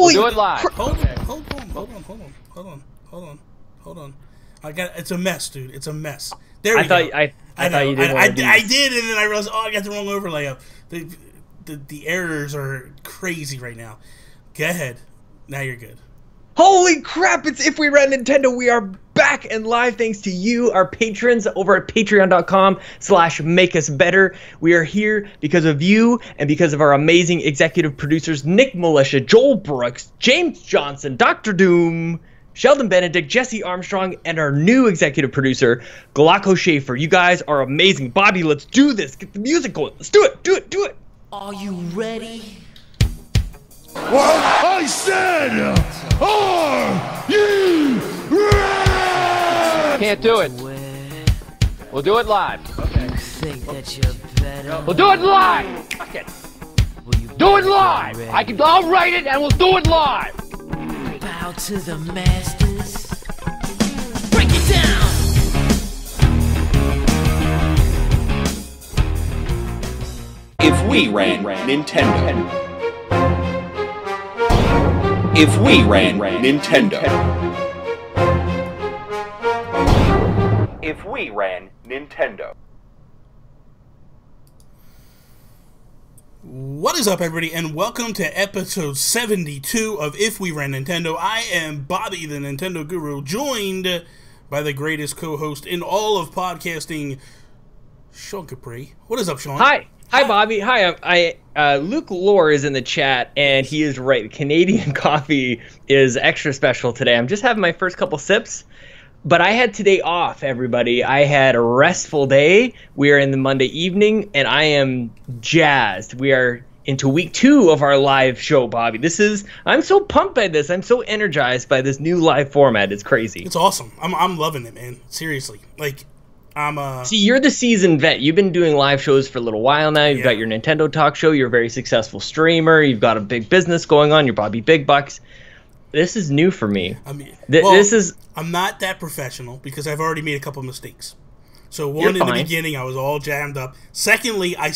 Holy! Do it live. Hold on. It's a mess, dude. It's a mess. There we go. I thought you did. I did, and then I realized, I got the wrong overlay up. The errors are crazy right now. Go ahead. Now you're good. Holy crap, it's If We Ran Nintendo. We are back and live thanks to you, our patrons, over at patreon.com/makeusbetter. We are here because of you and because of our amazing executive producers, Nick Milicia, Joel Brooks, James Johnson, Dr. Doom, Sheldon Benedict, Jesse Armstrong, and our new executive producer, Glauco Schaffer. You guys are amazing. Bobby, let's do this. Get the music going. Let's do it. Do it. Are you ready? What I said! Are you ready? Can't do it. We'll do it live. Okay. Think that you're better? We'll do it live. Fuck it. Do it live. I'll write it and we'll do it live. Bow to the masters. Break it down. If we ran Nintendo. If we ran Nintendo. If we ran Nintendo. What is up, everybody, and welcome to episode 72 of If We Ran Nintendo. I am Bobby, the Nintendo Guru, joined by the greatest co-host in all of podcasting, Sean Capri. What is up, Sean? Hi, Bobby. Hi, Luke Lohr is in the chat, and he is right. Canadian coffee is extra special today. I'm just having my first couple sips, but I had today off, everybody. I had a restful day. We are in the Monday evening, and I am jazzed. We are into week 2 of our live show, Bobby. I'm so pumped by this. I'm so energized by this new live format. It's crazy. It's awesome. I'm loving it, man. Seriously. See, you're the seasoned vet. You've been doing live shows for a little while now. You've got your Nintendo Talk show. You're a very successful streamer. You've got a big business going on. You're Bobby Big Bucks. This is new for me. I'm not that professional because I've already made a couple mistakes. So in the beginning, I was all jammed up. Secondly, I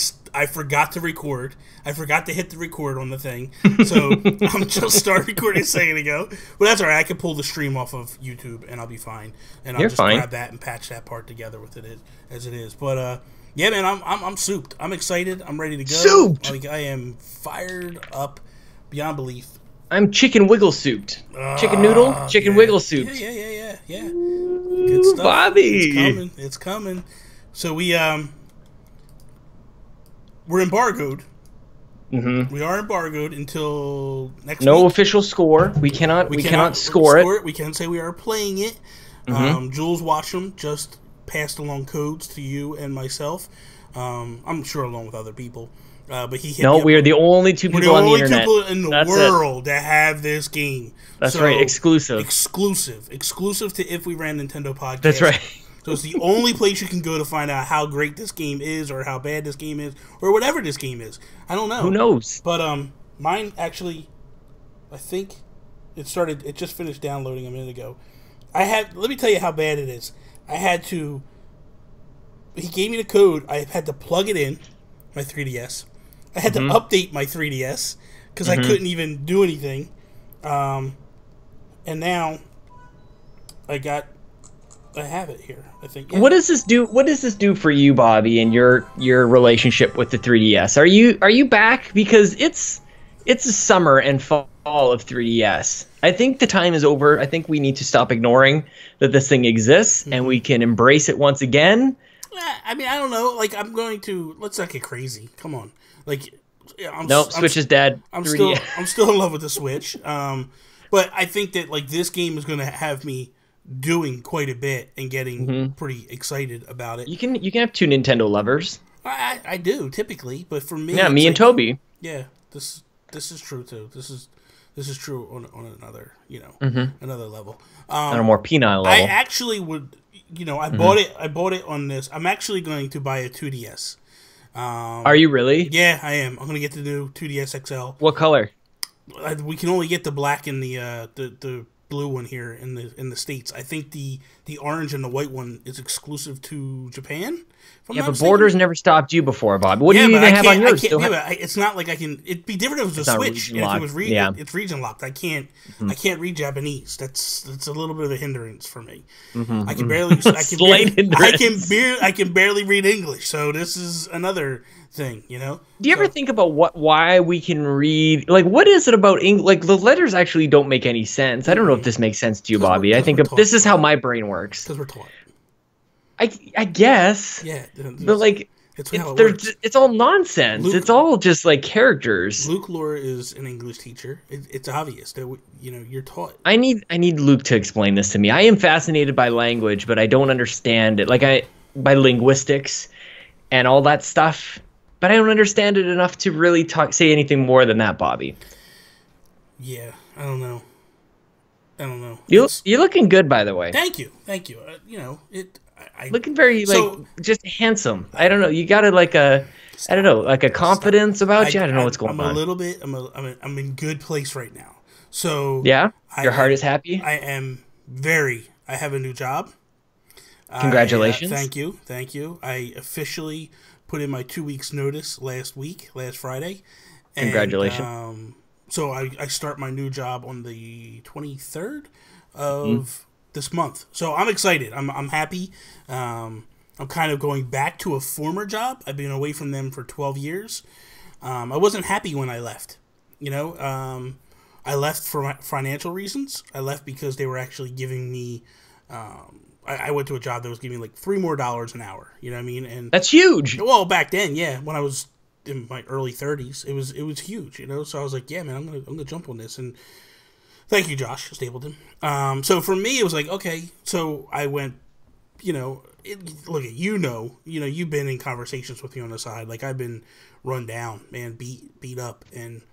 forgot to record. I forgot to hit the record on the thing. So I'm just started recording a second ago. But that's all right. I can pull the stream off of YouTube and I'll be fine. And I'll grab that and patch that part together with it as it is. But yeah, man, I'm souped. I'm excited. I'm ready to go. Souped. I am fired up beyond belief. I'm chicken wiggle souped. Chicken noodle, chicken wiggle souped. Yeah. Good stuff. Bobby. It's coming. So we're embargoed. Mm-hmm. We are embargoed until next week. No official score. We cannot score it. We can say we are playing it. Mm-hmm. Jules Watcham just passed along codes to you and myself. I'm sure along with other people. But he hit we are the only two people on the internet. We're the only people in the world that have this game. That's right, exclusive to If We Ran Nintendo podcast. That's right. So it's the only place you can go to find out how great this game is, or how bad this game is, or whatever this game is. I don't know. Who knows? But mine actually, I think it just finished downloading a minute ago. Let me tell you how bad it is. He gave me the code. I had to plug it in, my 3DS. I had to update my 3DS because I couldn't even do anything. And now I have it here, I think. Yeah. What does this do? What does this do for you, Bobby, and your relationship with the 3DS? Are you back? Because it's a summer and fall of 3DS. I think the time is over. I think we need to stop ignoring that this thing exists and we can embrace it once again. I mean, I don't know. Let's not get crazy. Come on. Switch is dead. I'm still in love with the Switch. But I think that this game is going to have me doing quite a bit and getting pretty excited about it. You can have two Nintendo lovers. I do typically, but for me, me and Toby. Yeah, this is true too. This is true on another another level. On a more penile level. I actually would. I bought it on this. I'm actually going to buy a 2DS. Are you really? Yeah, I am. I'm going to get the new 2DS XL. What color? We can only get the black and the blue one here in the States. I think the orange and the white one is exclusive to Japan, if I'm Yeah, not but mistaken. Borders never stopped you before, Bob. What do you but even have on yours? It's not like I can. It'd be different if it was a not Switch. region And if it locked. was it's region locked. I can't read Japanese. That's a little bit of a hindrance for me. I can barely. I can barely read English. So this is another thing. You know. Do you ever think about why we can read? Like, what is it about English? Like, the letters actually don't make any sense. I don't know if this makes sense to you, Bobby. I think this is how my brain works. Because we're taught. I guess. Yeah. But like, it's all nonsense. It's all just like characters. Luke Lohr is an English teacher. It's obvious that you're taught. I need Luke to explain this to me. I am fascinated by language, but I don't understand it. By linguistics and all that stuff. But I don't understand it enough to really say anything more than that, Bobby. Yeah, I don't know. You're looking good, by the way. Thank you. Looking very just handsome. I don't know. You got a confidence about you. I don't know what's going on. I'm a little bit. I'm in good place right now. So yeah, your heart is happy. I am very. I have a new job. Congratulations. Thank you. I officially put in my 2 weeks notice last Friday. And, congratulations. So I start my new job on the 23rd of this month. So I'm excited. I'm happy. I'm kind of going back to a former job. I've been away from them for 12 years. I wasn't happy when I left. I left for financial reasons. I left because they were actually giving me... I went to a job that was giving me like $3 more an hour. You know what I mean? And that's huge. Well, back then, yeah, when I was in my early 30s, it was huge. So I was like, yeah, man, I'm gonna jump on this. And thank you, Josh Stapleton. So for me, it was like, okay. So I went, look at you've been in conversations with me on the side. Like I've been run down, man, beat up, and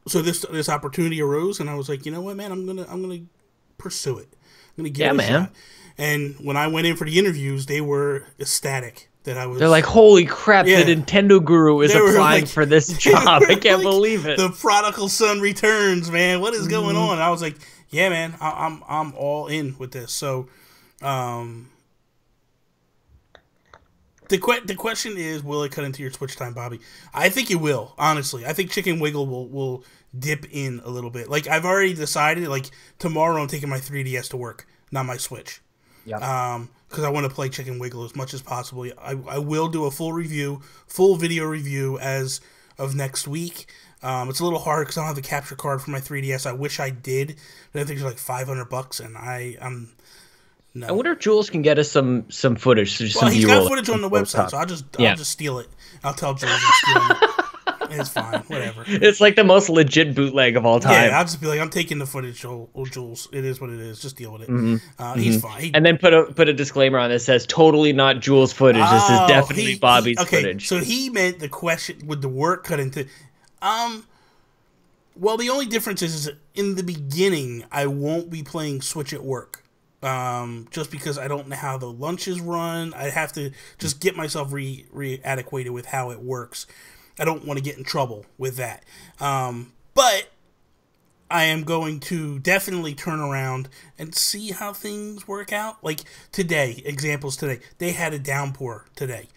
so this opportunity arose, and I was like, you know what, man, I'm gonna pursue it. I'm gonna give it a shot. And when I went in for the interviews, they were ecstatic that I was. They're like, holy crap! The Nintendo guru is applying for this job. I can't believe it. The prodigal son returns, man. What is going on? And I was like, yeah, man, I'm all in with this. So, the question is, will it cut into your Switch time, Bobby? I think it will. Honestly, I think Chicken Wiggle will dip in a little bit. Like I've already decided. Like tomorrow, I'm taking my 3DS to work, not my Switch. Yeah. Because I want to play Chicken Wiggle as much as possible. I will do a full video review as of next week. It's a little hard because I don't have the capture card for my 3DS. I wish I did, but I think it's like $500, and I'm no. I wonder if Jules can get us some footage. Well, he's got footage on the website, so I'll just steal it. I'll tell Jules I'm stealing it. It's fine, whatever. It's like the most legit bootleg of all time. Yeah, I'll just be like, I'm taking the footage, Jules. It is what it is. Just deal with it. He's fine. And then put a disclaimer on this that says totally not Jules' footage. This is definitely Bobby's footage. So he meant the question would the work cut into. Well, the only difference is in the beginning I won't be playing Switch at work. Just because I don't know how the lunches run. I have to just get myself re-adequated with how it works. I don't want to get in trouble with that. But I am going to definitely turn around and see how things work out. Like today, they had a downpour today.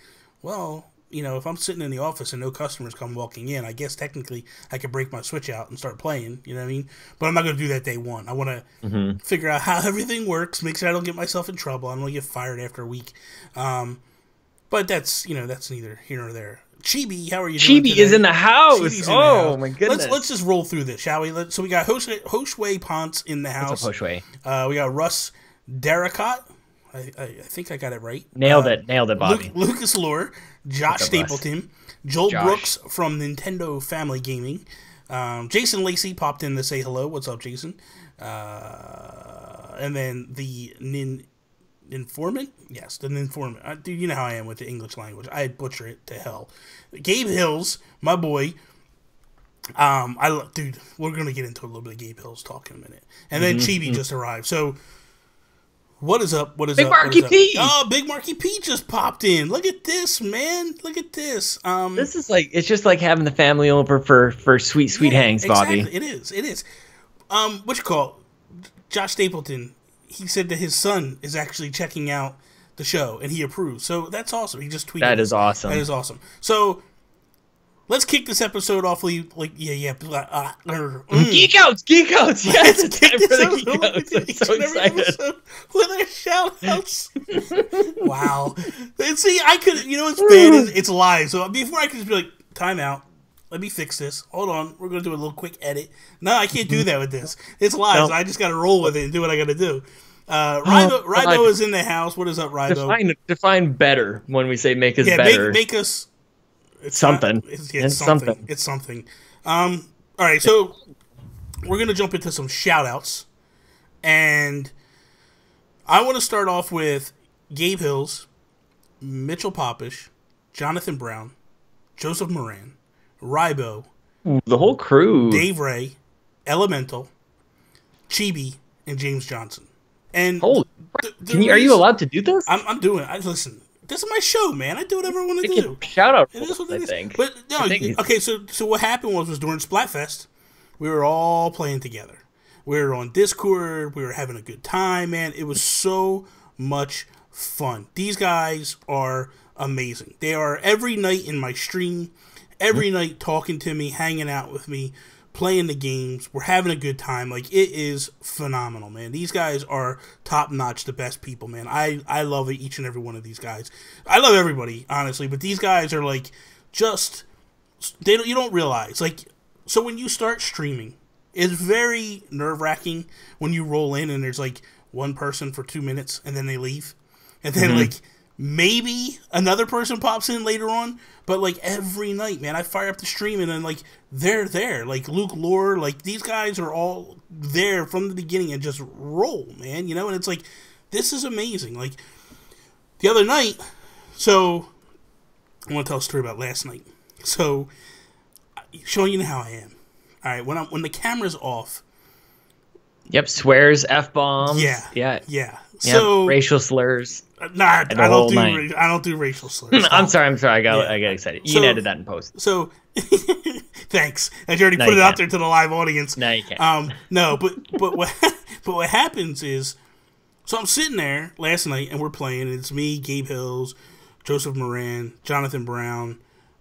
Well, if I'm sitting in the office and no customers come walking in, I guess technically I could break my Switch out and start playing, you know what I mean? But I'm not going to do that day one. I want to figure out how everything works, make sure I don't get myself in trouble. I don't want to get fired after a week. But that's neither here nor there. Chibi, how are you doing today? Chibi is in the house. My goodness. Let's just roll through this, shall we? So we got Hoshway Ponce in the house. What's up, Hoshway? We got Russ Darracott. I think I got it right. Nailed it, Bobby. Lucas Lohr, Josh Stapleton, Joel Brooks from Nintendo Family Gaming, Jason Lacey popped in to say hello. What's up, Jason? And then the Informant? Yes, the Informant. Dude, you know how I am with the English language. I butcher it to hell. Gabe Hills, my boy. Dude, we're gonna get into a little bit of Gabe Hills talk in a minute. And then Chibi just arrived. So, what is up? What is Big up? Marky P. Oh, Big Marky P just popped in. Look at this, man. Look at this. This is it's just like having the family over for sweet hangs, Bobby. Exactly. It is. What you call Josh Stapleton? He said that his son is actually checking out the show, and he approves. So that's awesome. He just tweeted. That is awesome. That is awesome. So let's kick this episode off. Geek outs. Yes, it's time for the geek outs. I'm so excited. With our shout outs. Wow. And see, I could, what's bad is it's live. So before I could just be like, time out. Let me fix this. Hold on. We're going to do a little quick edit. No, I can't do that with this. It's live. No. So I just got to roll with it and do what I got to do. Rybo is in the house. What is up, Rybo? Define better when we say make us better. Make us... It's something. It's something. It's something. All right, so we're going to jump into some shout-outs. And I want to start off with Gabe Hills, Mitchell Popish, Jonathan Brown, Joseph Moran, Rybo, the whole crew, Dave Ray, Elemental, Chibi, and James Johnson. And are you allowed to do this? I'm doing it. Listen, this is my show, man. I do whatever I want to do. Shout out, I think. But no, okay. So what happened was during Splatfest, we were all playing together. We were on Discord. We were having a good time, man. It was so much fun. These guys are amazing. They are every night in my stream. Every night talking to me, hanging out with me, playing the games. We're having a good time. Like, it is phenomenal, man. These guys are top-notch, the best people, man. I love each and every one of these guys. I love everybody, honestly, but these guys are, like, just... you don't realize. Like, so when you start streaming, it's very nerve-wracking when you roll in and there's, like, one person for 2 minutes and then they leave. And then, like... Maybe another person pops in later on, but like every night, man, I fire up the stream and then like they're there. Like Lohr, like these guys are all there from the beginning and just roll, man, and it's like, this is amazing. Like the other night, so I want to tell a story about last night. So showing you how I am. All right, when the camera's off. Yep, swears, F-bombs. Yeah. So racial slurs. Nah, I don't do racial slurs. I'm sorry. I got excited. You can edit that in post. So, thanks. I already put it out there to the live audience. No, you can't. No, but what happens is, so I'm sitting there last night and we're playing. And it's me, Gabe Hills, Joseph Moran, Jonathan Brown.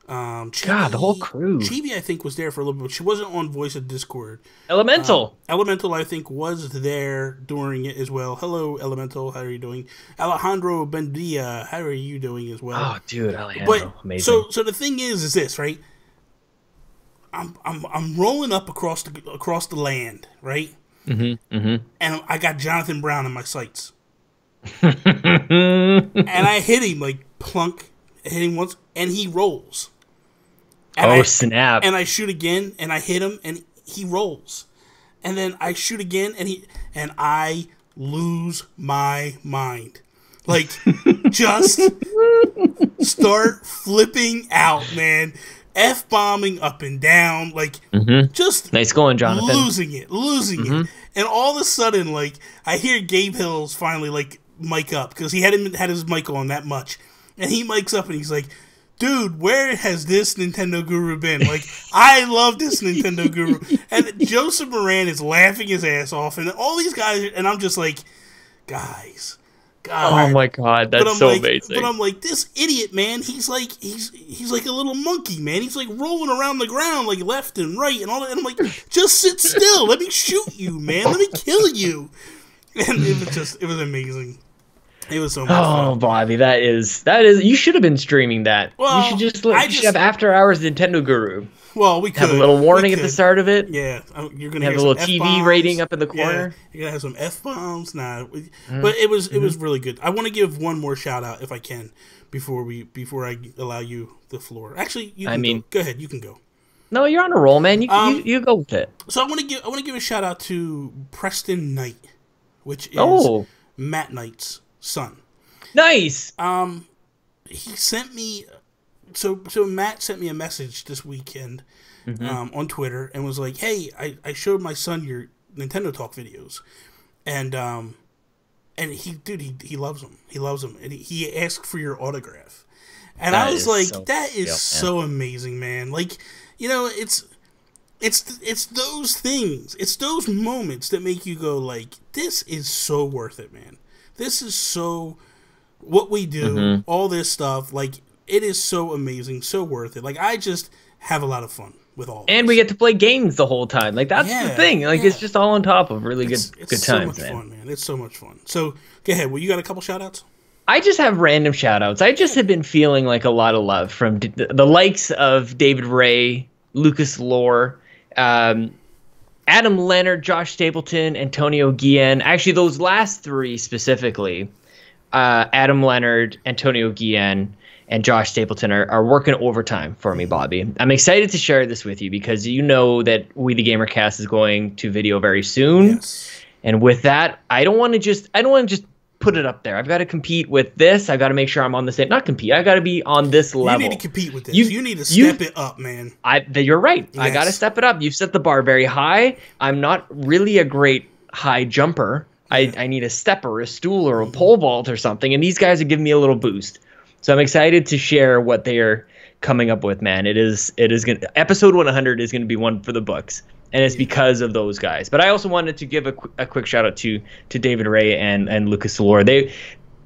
Chibi, the whole crew. Chibi, I think, was there for a little bit. She wasn't on Voice of Discord. Elemental, I think, was there during it as well. Hello, Elemental. How are you doing? Alejandro Bendia. How are you doing as well? Oh, dude, Alejandro, amazing. So the thing is this, right? I'm rolling up across the land, right? And I got Jonathan Brown in my sights, and I hit him like plunk. I hit him once, and he rolls. And snap! And I shoot again, and I hit him, and he rolls. And then I shoot again, and I lose my mind. Like, just start flipping out, man. F-bombing up and down, like, just nice going, Jonathan. Losing it. And all of a sudden, like, I hear Gabe Hills finally, like, mic up, because he hadn't had his mic on that much. And he mics up and he's like, dude, where has this Nintendo Guru been? Like, I love this Nintendo Guru. And Joseph Moran is laughing his ass off. And all these guys, and I'm just like, guys. Oh my God, that's so amazing. But I'm like, this idiot, man, he's like a little monkey, man. He's like rolling around the ground, like left and right and all that. And I'm like, just sit still. Let me shoot you, man. Let me kill you. And it was amazing. It was so much fun. Oh, Bobby, that is. You should have been streaming that. Well, you should should have After Hours Nintendo Guru. Well, we could have a little warning at the start of it. Yeah, you're gonna have a little TV rating up in the corner. Yeah, you're gonna have some F-bombs. Nah, but it was really good. I want to give one more shout out if I can before I allow you the floor. Actually, go ahead. You can go. No, you're on a roll, man. You go with it. So I want to give a shout out to Preston Knight, which is Matt Knight's son. Nice. He sent me. So Matt sent me a message this weekend on Twitter and was like, "Hey, I showed my son your Nintendo Talk videos, and he loves them. He loves them, and he asked for your autograph." And I was like, "That is so amazing, man! Like, it's those things, it's those moments that make you go like, this is so worth it, man. This is so what we do, all this stuff, like, it is so amazing, so worth it. Like, I just have a lot of fun with all And this. we get to play games the whole time. Like, that's the thing. Like, it's just all on top of really good It's times, so much man. fun, man. It's so much fun. So, go ahead. Well, you got a couple shout-outs? I just have random shout-outs. I just have been feeling like a lot of love from the likes of David Ray, Lucas Lohr, Adam Leonard, Josh Stapleton, Antonio Guillen. Actually, those last three specifically, Adam Leonard, Antonio Guillen, and Josh Stapleton are working overtime for me, Bobby. I'm excited to share this with you because you know that We the Gamercast is going to video very soon. Yes. And with that, I don't want to just put it up there. I've got to compete with this. I've got to make sure I'm on the same. Not compete. I got to be on this level. You need to compete with this. You need to step it up, man. You're right. Yes. I got to step it up. You've set the bar very high. I'm not really a great high jumper. I need a stepper, a stool, or a pole vault or something. And these guys are giving me a little boost. So I'm excited to share what they are coming up with, man. It is going episode 100 is going to be one for the books. And it's because of those guys. But I also wanted to give a quick shout out to David Ray and Lucas Lohr.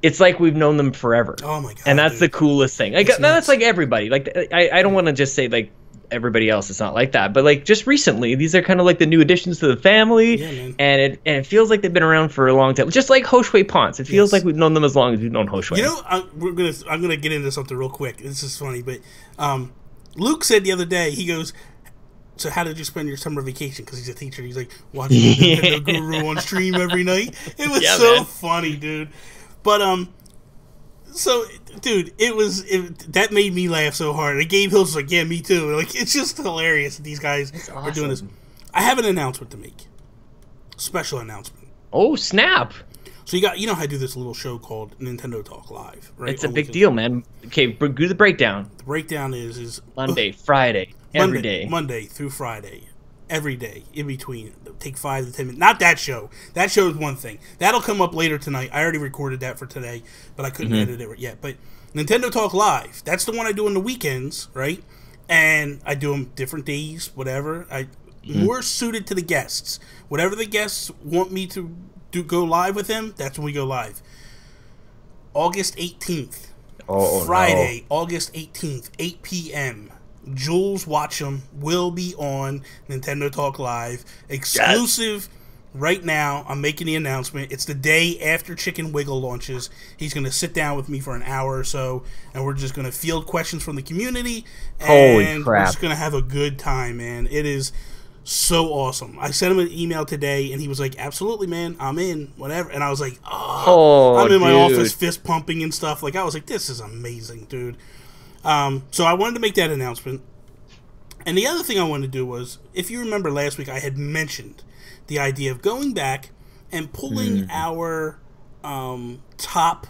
It's like we've known them forever. Oh my god! And that's the coolest thing. Like that's like everybody. Like I don't want to just say like everybody else. It's not like that. But like just recently, these are kind of like the new additions to the family. Yeah, man. And it feels like they've been around for a long time. Just like Hoshway Ponce. It feels like we've known them as long as we've known Hoshway. You know, I'm gonna get into something real quick. This is funny, but Luke said the other day, he goes, so how did you spend your summer vacation? Because he's a teacher. He's like, watching the Nintendo Guru on stream every night. It was so funny, dude. But, so, dude, that made me laugh so hard. And Gabe Hills was like, yeah, me too. Like, it's just hilarious that these guys are doing this. I have an announcement to make. Special announcement. Oh, snap. So you know how I do this little show called Nintendo Talk Live, right? It's a big deal, man. Okay, do the breakdown. The breakdown is Monday, Friday, every day. Monday through Friday, every day in between. Take 5 to 10 minutes. Not that show. That show is one thing. That'll come up later tonight. I already recorded that for today, but I couldn't edit it yet. But Nintendo Talk Live, that's the one I do on the weekends, right? And I do them different days, whatever. More suited to the guests. Whatever the guests want me to go live with them, that's when we go live. August 18th. Friday, no. August 18th, 8 p.m. Jules Watcham will be on Nintendo Talk Live. Exclusive right now. I'm making the announcement. It's the day after Chicken Wiggle launches. He's going to sit down with me for an hour or so, and we're just going to field questions from the community. Holy and crap. We're just going to have a good time, man. It is so awesome. I sent him an email today, and he was like, absolutely, man, I'm in, whatever. And I was like, I'm in my office fist pumping and stuff. Like, I was like, this is amazing, dude. So I wanted to make that announcement. And the other thing I wanted to do was, if you remember last week, I had mentioned the idea of going back and pulling our top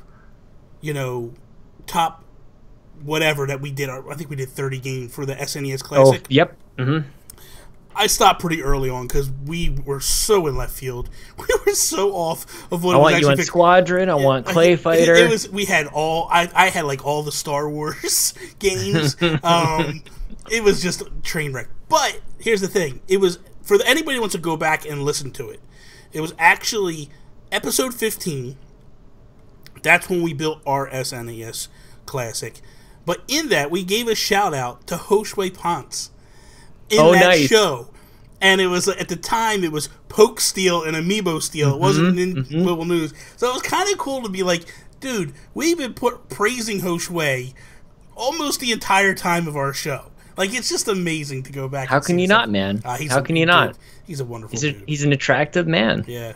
whatever that we did. I think we did 30 games for the SNES Classic. Oh, yep. Mm-hmm. I stopped pretty early on because we were so in left field. We were so off of what I it was want actually. You want Squadron. I want Clay Fighter. We had all. I had like all the Star Wars games. It was just a train wreck. But here's the thing: it was for anybody who wants to go back and listen to it. It was actually episode 15. That's when we built our SNES Classic. But in that, we gave a shout out to Hoshway Ponce. In that show. And it was, at the time, it was Poke Steel and Amiibo Steel. It wasn't Mobile News. So it was kind of cool to be like, dude, we've been praising Hoshway almost the entire time of our show. Like, it's just amazing to go back. How can you not, man? How can you not? He's a wonderful dude. He's an attractive man. Yeah.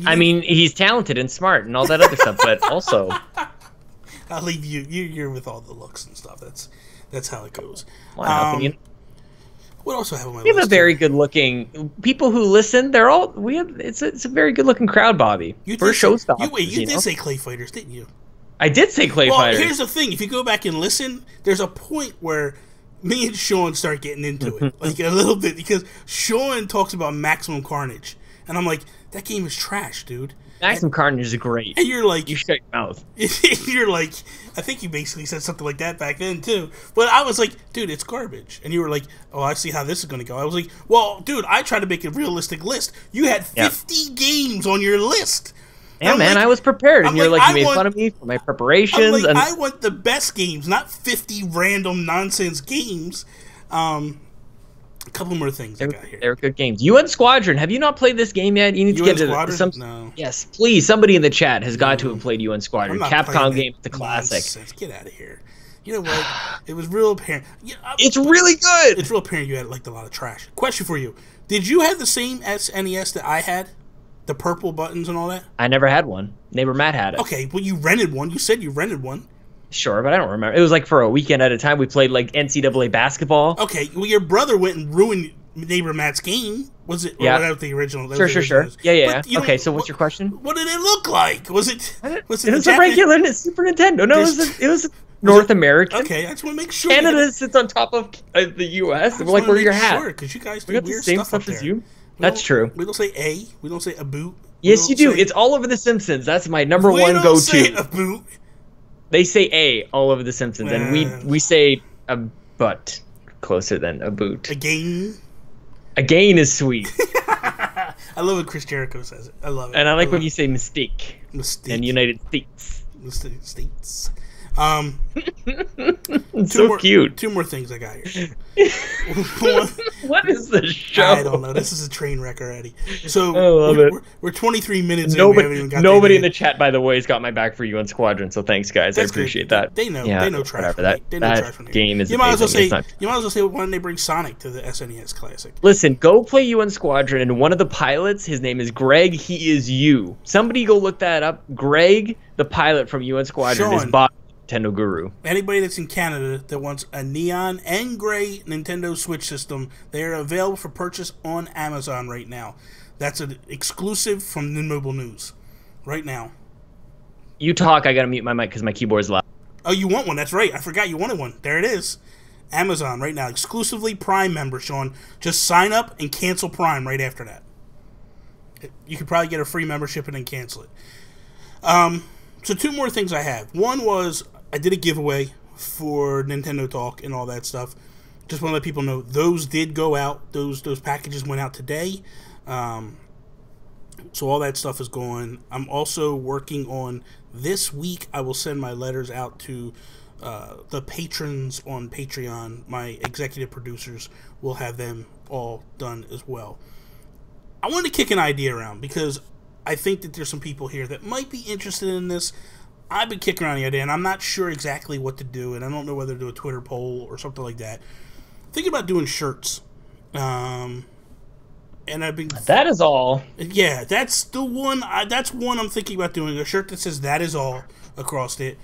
I mean, he's talented and smart and all that other stuff, but also... I'll leave you. You're with all the looks and stuff. That's how it goes. Well, how can you... What else do I have on my list? We have a very good-looking people who listen. They're all we have. It's a very good-looking crowd, Bobby. You for showstoppers. You did say Clay Fighters, didn't you? I did say Clay Fighters. Here's the thing: if you go back and listen, there's a point where me and Sean start getting into it, like a little bit, because Sean talks about Maximum Carnage, and I'm like, that game is trash, dude. Maximum Carnage is great. And you're like... You shut your mouth. You're like... I think you basically said something like that back then, too. But I was like, dude, it's garbage. And you were like, oh, I see how this is going to go. I was like, well, dude, I tried to make a realistic list. You had 50 games on your list. Yeah, man, I was prepared, and you're like, you made fun of me for my preparations. And I want the best games, not 50 random nonsense games. A couple more things I got here. They're good games. UN Squadron, have you not played this game yet? You need to get into some. No. Yes, please. Somebody in the chat has got to have played UN Squadron. Capcom game, the classic. Nonsense. Get out of here. You know what? It was real apparent. It's really good. It's real apparent you had a lot of trash. Question for you: did you have the same SNES that I had? The purple buttons and all that? I never had one. Neighbor Matt had it. Okay, well, you rented one. You said you rented one. Sure, but I don't remember. It was like for a weekend at a time. We played like NCAA basketball. Okay, well, your brother went and ruined Neighbor Matt's game. Was it? Yeah. Or was the original? Sure. Yeah. Okay, so what's your question? What did it look like? Was it? It was a regular Super Nintendo. No, it was North American. Okay, I just want to make sure. Canada sits on top of the U.S. Like, where your hat? Because you guys do we got the weird same stuff as there. you. That's true. We don't say A. We don't say a boot. Yes, you do. It's all over The Simpsons. That's my number one go-to. We don't say a boot. They say A all over The Simpsons, and we say a butt closer than a boot. Again. Again is sweet. I love when Chris Jericho says it. I love it. And I like when you say mistake. Mistake. And United States. States. So cute. Two more things I got here. What is the show? I don't know. This is a train wreck already. So I love it. We're 23 minutes in. We haven't even got nobody in the chat, by the way, has got my back for UN Squadron. So thanks, guys. I appreciate that. They know. Yeah, they know trash. That game is. You might as well say. You might as well say, why don't they bring Sonic to the SNES Classic? Listen, go play UN Squadron, and one of the pilots, his name is Greg. He is you. Somebody go look that up. Greg, the pilot from UN Squadron, is Bob. Nintendo Guru. Anybody that's in Canada that wants a neon and gray Nintendo Switch system, they are available for purchase on Amazon right now. That's an exclusive from the Mobile News right now. You talk, I gotta mute my mic because my keyboard's loud. Oh, you want one? That's right. I forgot you wanted one. There it is. Amazon right now. Exclusively Prime member, Sean. Just sign up and cancel Prime right after that. You could probably get a free membership and then cancel it. So two more things I have. One was I did a giveaway for Nintendo Talk and all that stuff. Just want to let people know those did go out. Those packages went out today. So all that stuff is going. I'm also working on this week. I will send my letters out to the patrons on Patreon. My executive producers will have them all done as well. I wanted to kick an idea around because I think that there's some people here that might be interested in this. I've been kicking around the idea, and I'm not sure exactly what to do, and I don't know whether to do a Twitter poll or something like that. Thinking about doing shirts. And I've been... That is all. Yeah, that's the one. That's one I'm thinking about doing. A shirt that says "That is all" across it.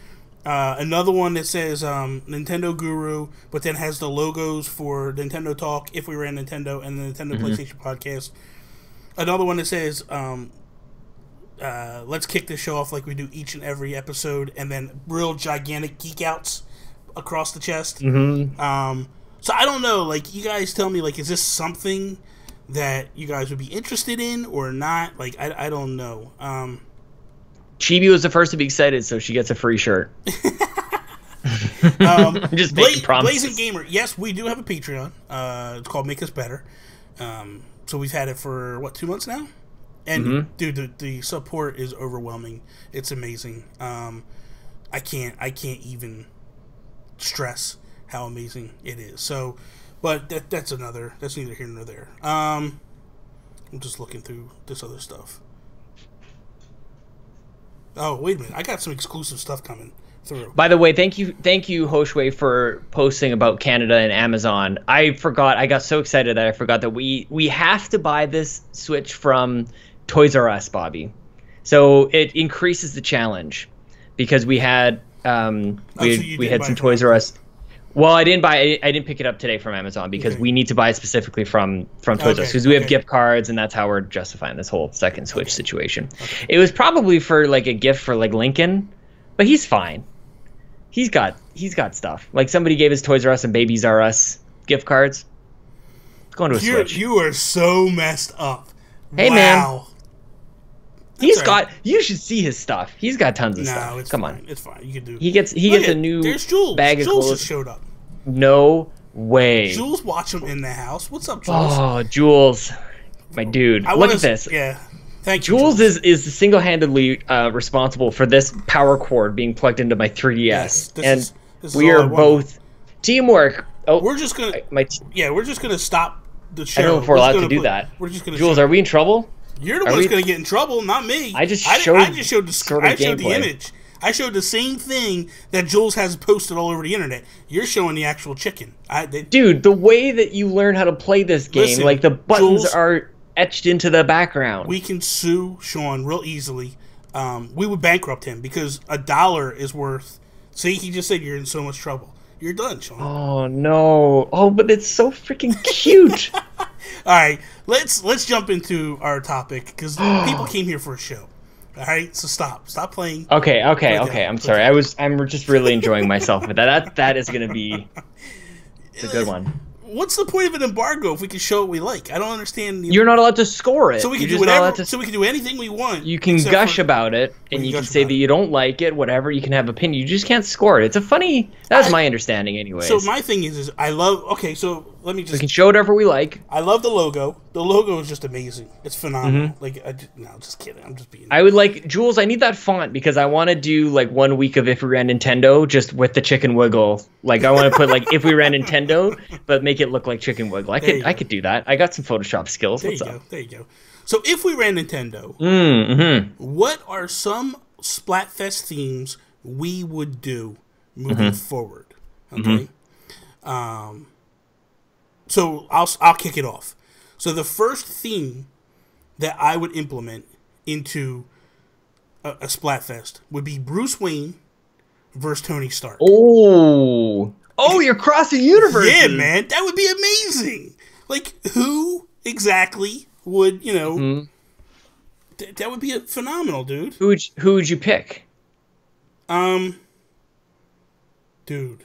Another one that says Nintendo Guru, but then has the logos for Nintendo Talk, If We Ran Nintendo, and the Nintendo PlayStation Podcast. Another one that says... let's kick this show off like we do each and every episode, and then real gigantic geek outs across the chest. Mm-hmm. So I don't know, like, you guys tell me, like, is this something that you guys would be interested in or not? Like, I don't know. Chibi was the first to be excited, so she gets a free shirt. I'm just making promises. Blazing Gamer, yes, we do have a Patreon. It's called Make Us Better. So we've had it for, 2 months now? And dude, the support is overwhelming. It's amazing. I can't even stress how amazing it is. So, but that's neither here nor there. I'm just looking through this other stuff. Oh, wait a minute! I got some exclusive stuff coming through. By the way, thank you, Hoshway, for posting about Canada and Amazon. I forgot. I got so excited that I forgot that we have to buy this Switch from Toys R Us, Bobby. So it increases the challenge because we had we had some Toys R Us. Well, I didn't pick it up today from Amazon because we need to buy it specifically from Toys R Us because we have gift cards, and that's how we're justifying this whole second Switch situation. Okay. It was probably for like a gift for like Lincoln, but he's fine. He's got stuff. Like somebody gave his Toys R Us and Babies R Us gift cards. It's going to a Switch. You are so messed up. Hey, wow. Man. He's got. You should see his stuff. He's got tons of stuff. No, it's Come fine. on, it's fine. You can do. He gets a new bag of clothes. Jules just showed up. No way. Jules, watch him in the house. What's up, Jules? Oh, Jules, my dude. Look at this. Yeah. Thank you, Jules is single-handedly responsible for this power cord being plugged into my 3DS, Yes, and this we is all I are wanted. both teamwork. Oh, We're just gonna we're just gonna stop the show. I don't know if we're allowed to do that. We're just gonna. Jules, are we in trouble? You're the one that's gonna get in trouble, not me. I just I showed just showed the gameplay. image. I showed the same thing that Jules has posted all over the internet. You're showing the actual chicken. Dude, the way that you learn how to play this game, Listen, like the buttons Jules, are etched into the background. We can sue Sean real easily. We would bankrupt him because $1 is worth. See, he just said you're in so much trouble. You're done, Sean. Oh no! Oh, but it's so freaking cute. All right, let's jump into our topic because people came here for a show. All right, so stop playing. Okay. I'm sorry. I'm just really enjoying myself with that. That is gonna be a good one. What's the point of an embargo if we can show what we like? I don't understand. You're not allowed to score it. So we can You're do just not whatever. allowed to- So we can do anything we want. You can gush about it, and you can say that you don't like it, whatever. You can have opinion. You just can't score it. It's a funny. That's my understanding, anyways. So my thing is I love. Okay, so let me just. We can show whatever we like. I love the logo. The logo is just amazing. It's phenomenal. Like, no, just kidding. I'm just being. I would like Jules. I need that font because I want to do like 1 week of If We Ran Nintendo just with the chicken wiggle. Like I want to put like If We Ran Nintendo, but make it look like chicken wiggle. I could do that. I got some Photoshop skills. There What's you up? go. There you go. So if we ran Nintendo, what are some Splatfest themes we would do moving forward? Okay. So I'll kick it off. So the first theme that I would implement into a Splatfest would be Bruce Wayne versus Tony Stark. Oh, you're crossing universes. Yeah, man, that would be amazing. Like, who exactly would that would be phenomenal, dude. Who would you pick? Dude.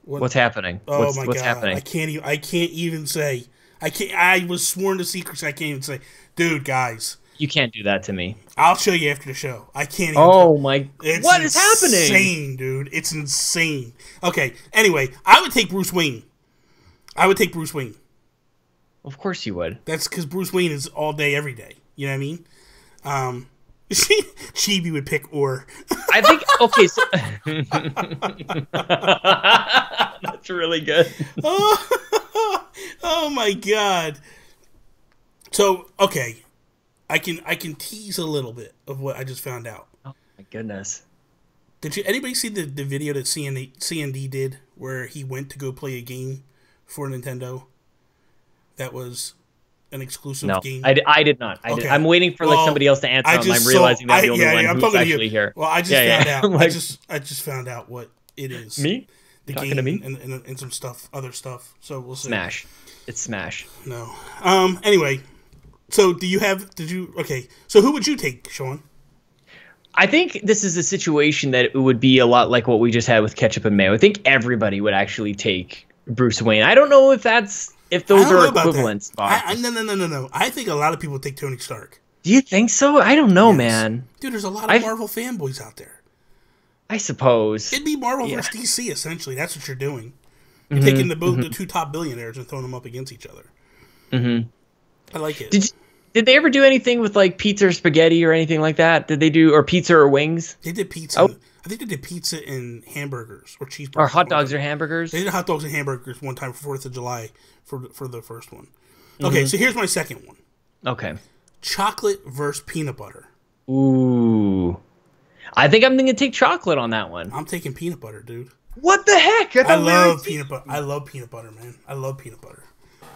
What's happening? Oh my what's god! happening? I can't even say. I was sworn to secrecy. I can't even say. Dude, guys. You can't do that to me. I'll show you after the show. I can't even. Oh my! It's What is happening? Insane, dude. It's insane. Okay. Anyway, I would take Bruce Wayne. Of course you would. That's because Bruce Wayne is all day, every day. You know what I mean? Chibi would pick Or. I think. Okay, so that's really good. Oh my god. So okay, I can tease a little bit of what I just found out. Oh my goodness. Did anybody see the video that CND did where he went to go play a game for Nintendo that was an exclusive game? I did not. Okay. I'm waiting for somebody else to answer. I'm realizing that the only one who's actually here. Well, I just found out. Like, I just found out what it is. Me? The Talking game to me? and some stuff, other stuff. So we'll see. Smash. It's Smash. No. Anyway, so okay. So who would you take, Sean? I think this is a situation that it would be a lot like what we just had with Ketchup and Mayo. I think everybody would actually take Bruce Wayne. I don't know if those are equivalent spots. No. I think a lot of people take Tony Stark. Do you think so? I don't know, man. Dude, there's a lot of Marvel fanboys out there. I suppose. It'd be Marvel versus DC, essentially. That's what you're doing. You're taking the two top billionaires and throwing them up against each other. I like it. Did they ever do anything with like pizza or spaghetti or anything like that? Did they do or pizza or wings? They did pizza. Oh. I think they did pizza and hamburgers or cheeseburgers. Or hot dogs or hamburgers? They did hot dogs and hamburgers one time for 4th of July for the first one. Okay, so here's my second one. Okay. Chocolate versus peanut butter. Ooh. I think I'm going to take chocolate on that one. I'm taking peanut butter, dude. What the heck? I love peanut butter. I love peanut butter, man. I love peanut butter.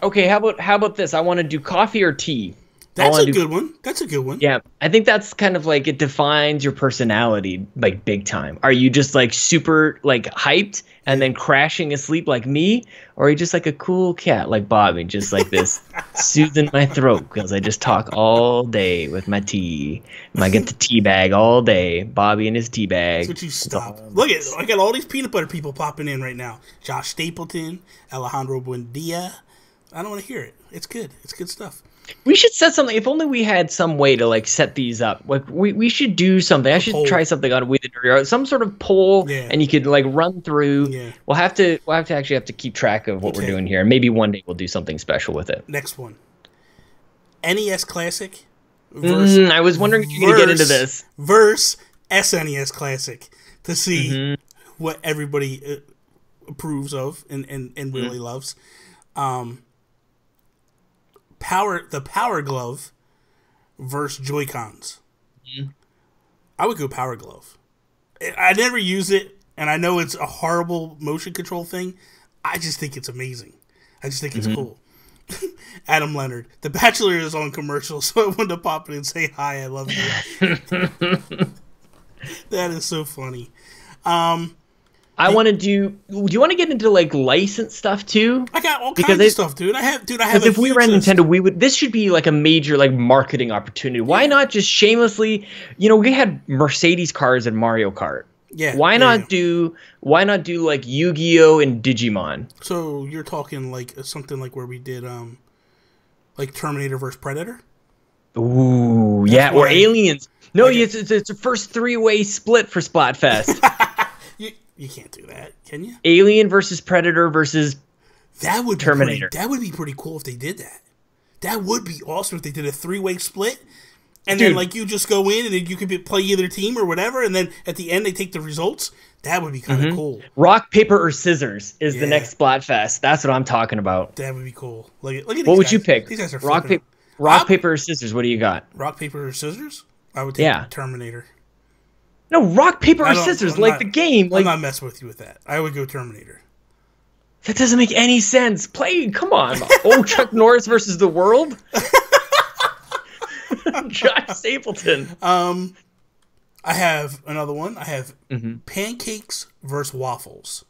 Okay, how about this? I want to do coffee or tea. That's a good one. That's a good one. Yeah, I think that's kind of like it defines your personality like big time. Are you just like super like hyped and then crashing asleep like me, or are you just like a cool cat like Bobby, just like this, soothing my throat because I just talk all day with my tea. And I get the tea bag all day. Bobby and his tea bag. Would you stop? Look at I got all these peanut butter people popping in right now. Josh Stapleton, Alejandro Buendia. I don't want to hear it. It's good. It's good stuff. We should set something. If only we had some way to like set these up. Like we should do something. I should try something on with it, some sort of poll, and you could like run through. Yeah. We'll have to actually keep track of what we're doing here. Maybe one day we'll do something special with it. Next one. NES Classic. I was wondering if you're going to get into this. Versus SNES Classic to see what everybody approves of and really loves. The Power Glove versus Joy-Cons. I would go Power Glove. I never use it, and I know it's a horrible motion control thing. I just think it's amazing. I just think it's cool. Adam Leonard. The Bachelor is on commercial, so I wanted to pop in and say hi. I love you. That is so funny. I want to do you want to get into like licensed stuff too? I got all kinds of stuff, dude. I have if we ran Nintendo, this should be like a major like marketing opportunity. Why not just shamelessly, we had Mercedes cars in Mario Kart. Yeah. Why not do like Yu-Gi-Oh and Digimon? So you're talking like something like where we did like Terminator versus Predator? Ooh, yeah, or Aliens. No, it's a first 3-way split for Splatfest. You can't do that, can you? Alien versus Predator versus Terminator. That would be pretty cool if they did that. That would be awesome if they did a 3-way split. And then, like, you just go in and then you could play either team or whatever, and then at the end they take the results. That would be kind of cool. Rock, paper, or scissors is the next Splatfest. That's what I'm talking about. That would be cool. Look at these what would you pick? These guys are rock, paper, or scissors. What do you got? Rock, paper, or scissors? I would take Terminator. No, rock, paper, or scissors, the game. I'm not messing with you with that. I would go Terminator. That doesn't make any sense. Come on. Chuck Norris versus the world? Josh Stapleton. I have another one. I have pancakes versus waffles.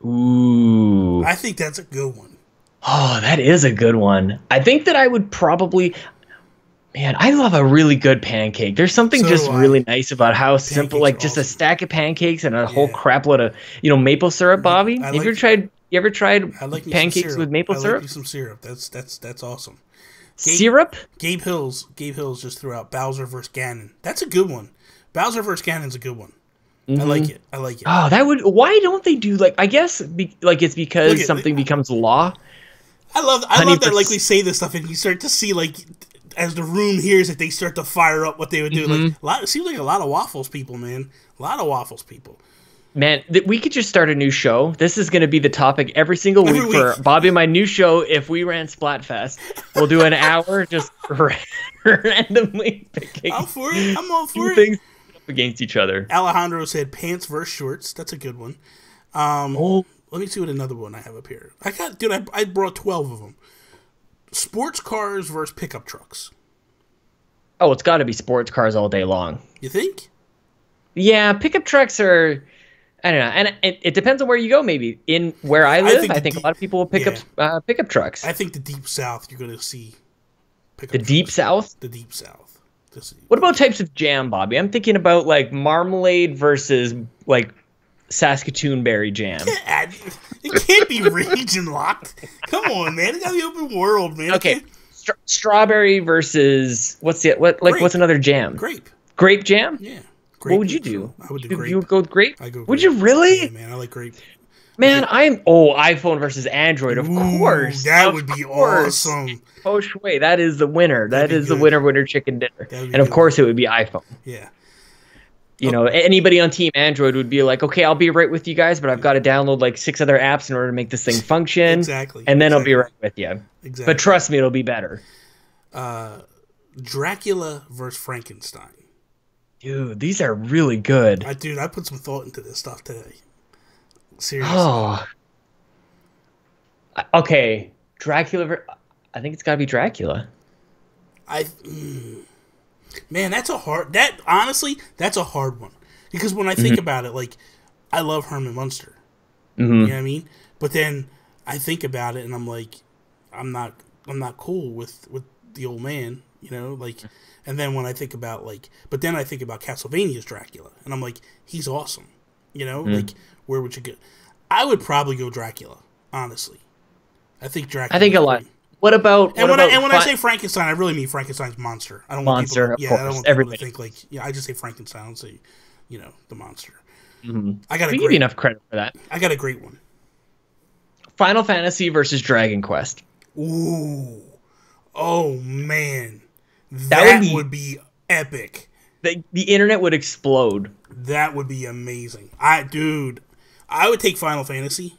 Ooh. I think that's a good one. Oh, that is a good one. I think that I would probably... Man, I love a really good pancake. There's something really nice about how simple, like just a stack of pancakes and a whole crap load of, maple syrup, Bobby. You ever tried pancakes with maple syrup? I like some syrup. That's awesome. Syrup? Gabe Hills just threw out Bowser versus Ganon. That's a good one. Bowser versus Ganon's a good one. I like it. Oh, why don't they do I guess it's because something becomes law. I love that like we say this stuff and you start to see as the room hears it, they start to fire up what they would do. It seems like a lot of waffles people, man. A lot of waffles people. Man, we could just start a new show. This is going to be the topic every single week for Bobby and my new show. If we ran Splatfest, we'll do an hour just randomly picking. I'm for it. I'm all for it. Things up against each other. Alejandro said pants versus shorts. That's a good one. Let me see what another one I have up here. I brought 12 of them. Sports cars versus pickup trucks. Oh, it's got to be sports cars all day long. You think? Yeah, pickup trucks are... I don't know, and it depends on where you go. Maybe in where I live, I think a lot of people will pick up pickup trucks. I think the deep south, you're going to see pickup trucks. Deep south. The deep south. What about types of jam, Bobby? I'm thinking about marmalade versus Saskatoon berry jam. It can't be region locked. Come on, man! It got to be open world, man. Okay, strawberry versus what's another jam? Grape jam. Yeah. Grape, what would you do? I would do grape. You would go with grape? I go grape. Would you really? Yeah, man, I like grape. Man, iPhone versus Android, of course. That would be awesome. Oh, wait, that is the winner. That is the winner chicken dinner. And of course it would be iPhone. Yeah. Anybody on Team Android would be like, okay, I'll be right with you guys, but I've got to download 6 other apps in order to make this thing function. Exactly. And then I'll be right with you. Exactly. But trust me, it'll be better. Dracula versus Frankenstein. Dude, these are really good. I put some thought into this stuff today. Seriously. Oh. Okay, Dracula. I think it's got to be Dracula. Man, that's a hard one. Because when I think about it, I love Herman Munster. You know what I mean? But then I think about it and I'm like, I'm not cool with the old man, and then when I think about but then I think about Castlevania's Dracula and I'm like, he's awesome. Where would you go? I would probably go Dracula, honestly. I think Dracula. I think a lot. When I say Frankenstein, I really mean Frankenstein's monster. I don't monster, want people, of course. I don't want people to think I just say Frankenstein. I don't say, the monster. I got give you enough credit for that. I got a great one. Final Fantasy versus Dragon Quest. Ooh, Oh man, That would be epic. the internet would explode. That would be amazing. I would take Final Fantasy,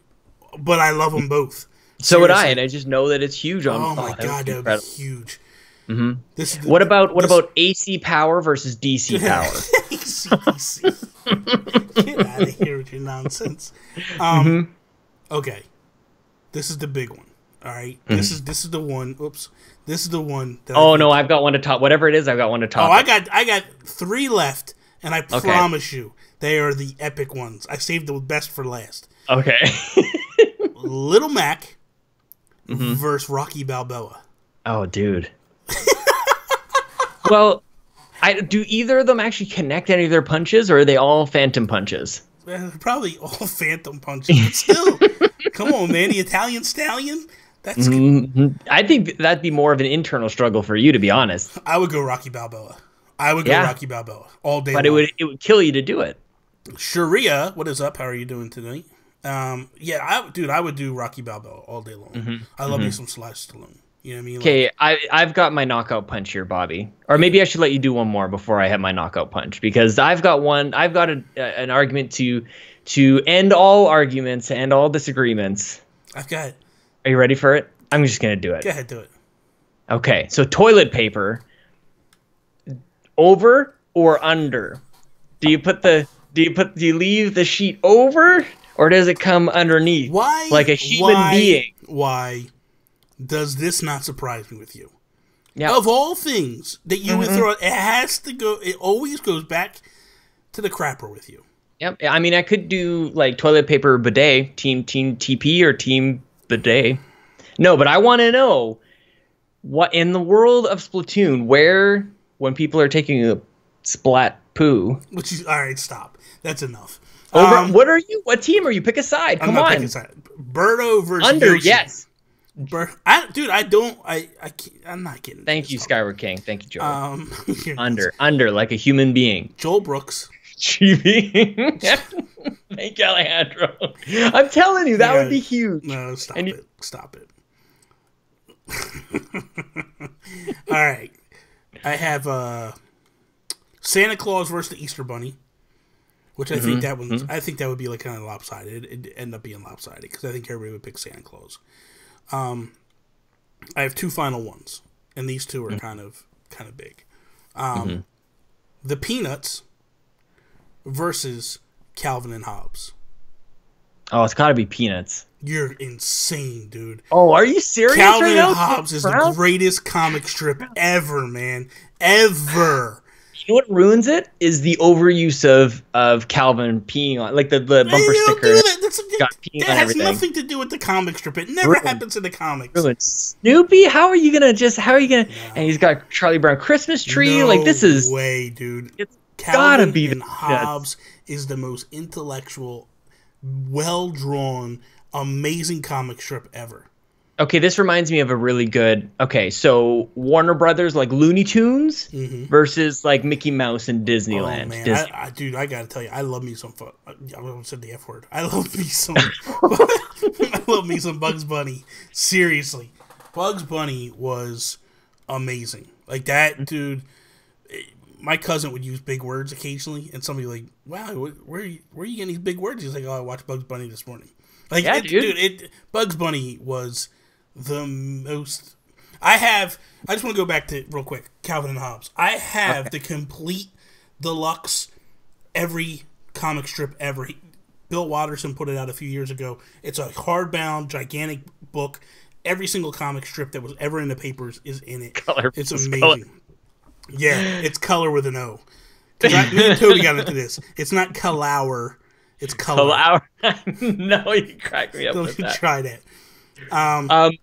but I love them both. So would I, and I just know that it's huge on. Oh my god, that would be huge. Mm-hmm. What about AC power versus DC power? AC. Get out of here with your nonsense. Okay, this is the big one. All right, this is the one. Oops, this is the one. That I've got one to top. Whatever it is, I've got one to top. Oh, I got 3 left, and I promise you, they are the epic ones. I saved the best for last. Okay. Little Mac versus Rocky Balboa. Oh, dude. Well, do either of them actually connect any of their punches, or are they all phantom punches? Probably all phantom punches, but still. Come on, man. The Italian Stallion? That's I think that'd be more of an internal struggle for you, to be honest. I would go Rocky Balboa. Rocky Balboa all day But long. it would kill you to do it. Sharia, what is up? How are you doing tonight? I would do Rocky Balboa all day long. I love me some Sly Stallone. You know what I mean? Okay, I've got my knockout punch here, Bobby. Or maybe I should let you do one more before I have my knockout punch, because I've got one. I've got an argument to end all arguments and all disagreements. I've got it. Are you ready for it? I'm just gonna do it. Go ahead, do it. Okay, so toilet paper, over or under? Do you leave the sheet over, or does it come underneath? Why? Like a human being? Why does this not surprise me with you? Yeah. Of all things that you would throw, it has to go. It always goes back to the crapper with you. Yep. I mean, I could do like toilet paper bidet, team TP or team bidet. No, but I want to know what in the world of Splatoon, where when people are taking a splat poo. All right, stop. That's enough. What are you? What team are you? Pick a side. Come on. Picking a side. Birdo versus Under. Yoshi. Yes. I'm not getting. Thank you, Skyward King. Thank you, Joel. Under, like a human being. Joel Brooks. Chibi. Thank you, Alejandro. I'm telling you, that would be huge. No, stop it. Stop it. All right. I have Santa Claus versus the Easter Bunny, which I think that one. I think that would be like kind of lopsided. It'd end up being lopsided because I think everybody would pick Santa Claus. I have 2 final ones, and these 2 are kind of big. The Peanuts versus Calvin and Hobbes. Oh, it's got to be Peanuts. You're insane, dude. Oh, are you serious? Calvin right and now? Hobbes is the greatest comic strip ever, man. Ever. You know what ruins it is the overuse of Calvin peeing on, like the bumper sticker. That has nothing to do with the comic strip. It never happens in the comics. Ruined. Snoopy, how are you gonna? And he's got Charlie Brown Christmas tree. No like this is way, dude. It's Calvin gotta be and Hobbes is the most intellectual, well drawn, amazing comic strip ever. Okay, this reminds me of a really good. Okay, so Warner Brothers, like Looney Tunes versus like Mickey Mouse and Disneyland. Oh man, Disney. dude, I gotta tell you, I love me some. I almost said the F word. I love me some. I love me some Bugs Bunny. Seriously, Bugs Bunny was amazing. Like that, dude. My cousin would use big words occasionally, and somebody like, "Wow, where are you getting these big words?" He's like, "Oh, I watched Bugs Bunny this morning." Like, yeah, dude. Bugs Bunny was the most. I just want to go back to real quick, Calvin and Hobbes. I have the complete deluxe every comic strip ever. Bill Watterson put it out a few years ago. It's a hardbound, gigantic book. Every single comic strip that was ever in the papers is in it. It's amazing. Color. Yeah, it's color with an O. Me and Toby got into this. It's not Calour. It's color. Calour. No, you cracked me up with that. Try that.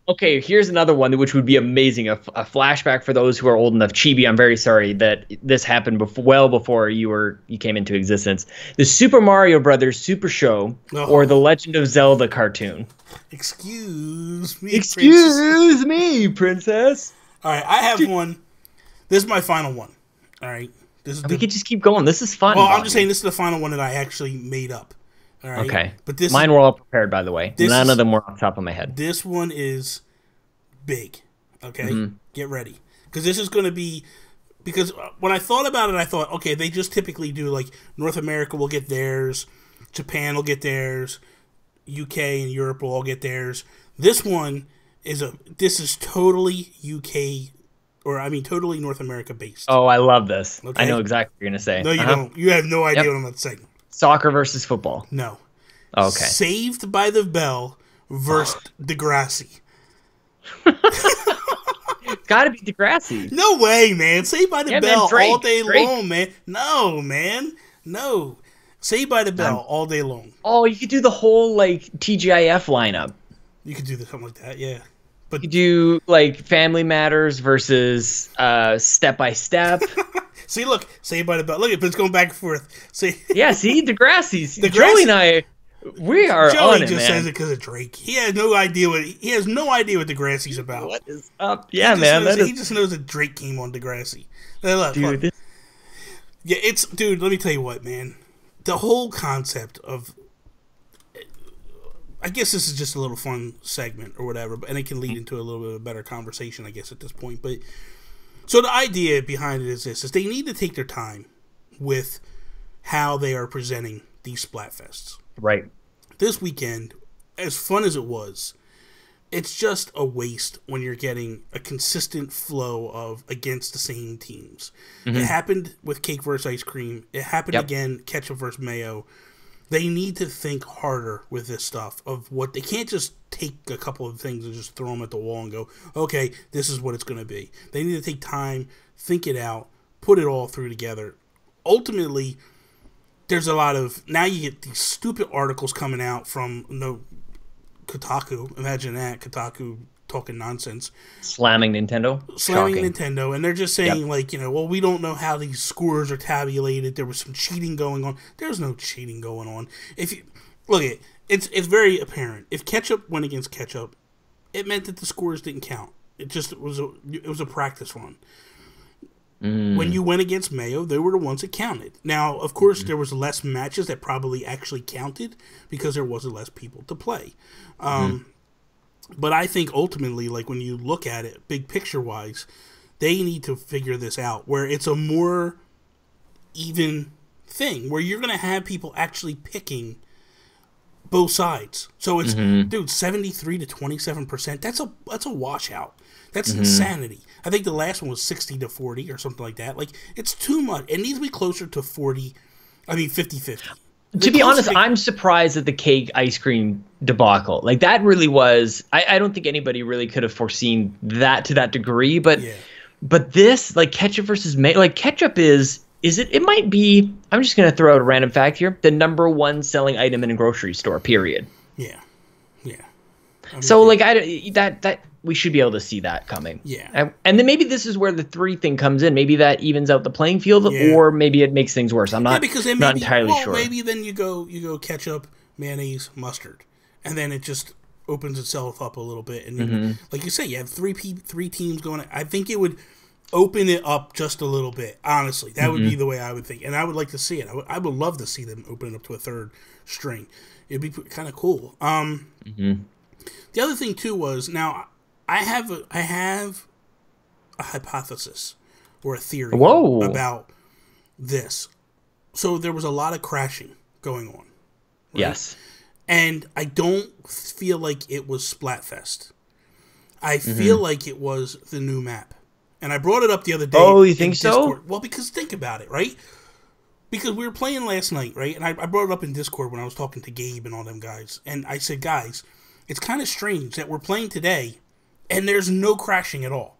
Okay, here's another one which would be amazing. A flashback for those who are old enough. Chibi, I'm very sorry that this happened well before you came into existence. The Super Mario Brothers Super Show or the Legend of Zelda cartoon. Excuse me, princess. All right, I have one. This is my final one. All right, we could just keep going. This is fun. Well, I'm just saying this is the final one that I actually made up. All right. Okay. But mine were all prepared, by the way. None of them were off the top of my head. This one is big. Okay. Get ready. Because this is going to be... Because when I thought about it, I thought, okay, they just typically do, like, North America will get theirs, Japan will get theirs, UK and Europe will all get theirs. This one this is totally UK, or I mean totally North America based. Oh, I love this. Okay? I know exactly what you're going to say. No, you don't. You have no idea what I'm about to say. Soccer versus football. No. Okay. Saved by the Bell versus Degrassi. It's got to be Degrassi. No way, man. Saved by the Bell Drake, all day long, man. No, man. No. Saved by the Bell all day long. Oh, you could do the whole, like, TGIF lineup. You could do something like that, yeah. But You could do, like, Family Matters versus Step by Step. see, look, Saved by the Bell. Look, it's going back and forth. See, Yeah, see, Degrassi's. Degrassi- Joey and I, we are Joey on it, just man. says it because of Drake. He has no idea what Degrassi's about. What is up? Yeah, man. He just knows that Drake came on Degrassi. Look, Dude. yeah, dude. Let me tell you what, man. The whole concept of, I guess this is just a little fun segment or whatever, and it can lead into a little bit of a better conversation, I guess, at this point. But so the idea behind it is this: is they need to take their time with how they are presenting these Splatfests. Right. This weekend, as fun as it was, it's just a waste when you're getting a consistent flow of against the same teams. It happened with cake versus ice cream. It happened again, ketchup versus mayo. They need to think harder with this stuff of what they can't just take a couple of things and just throw them at the wall and go, okay, this is what it's going to be. They need to take time, think it out, put it all through together. Ultimately, there's a lot of, now you get these stupid articles coming out from Kotaku. Imagine that, Kotaku talking nonsense. Slamming Nintendo. Slamming Shocking. Nintendo. And they're just saying, like, well, we don't know how these scores are tabulated. There was some cheating going on. There's no cheating going on. If you look at it's very apparent. If ketchup went against ketchup, it meant that the scores didn't count. It was a practice run. When you went against mayo, they were the ones that counted. Now, of course, there was less matches that probably actually counted because there was less people to play. But I think ultimately, like when you look at it, big picture wise, they need to figure this out where it's a more even thing where you're going to have people actually picking both sides. So it's, dude, 73 to 27%. That's a washout. That's insanity. I think the last one was 60 to 40 or something like that. Like, it's too much. It needs to be closer to 50-50. To be honest, I'm surprised at the cake ice cream debacle. Like, that really was, I don't think anybody really could have foreseen that to that degree. But this, like, ketchup versus mayo, like, ketchup it might be, I'm just going to throw out a random fact here, the #1 selling item in a grocery store, period. Yeah. I mean, So, like, that we should be able to see that coming. Yeah. And then maybe this is where the 3 thing comes in. Maybe that evens out the playing field, or maybe it makes things worse. I'm not, not entirely sure. Maybe then you go ketchup, mayonnaise, mustard, and then it just opens itself up a little bit. And like you say, you have three teams going. I think it would open it up just a little bit. Honestly, that would be the way I would think, and I would like to see it. I would love to see them open it up to a 3rd string. It'd be kind of cool. The other thing too was, now I have a hypothesis or a theory about this. So there was a lot of crashing going on. Right? Yes. And I don't feel like it was Splatfest. I feel like it was the new map. And I brought it up the other day. Oh, you think so? Well, because think about it, right? Because we were playing last night, right? And I brought it up in Discord when I was talking to Gabe and all them guys. And I said, guys, it's kind of strange that we're playing today and there's no crashing at all.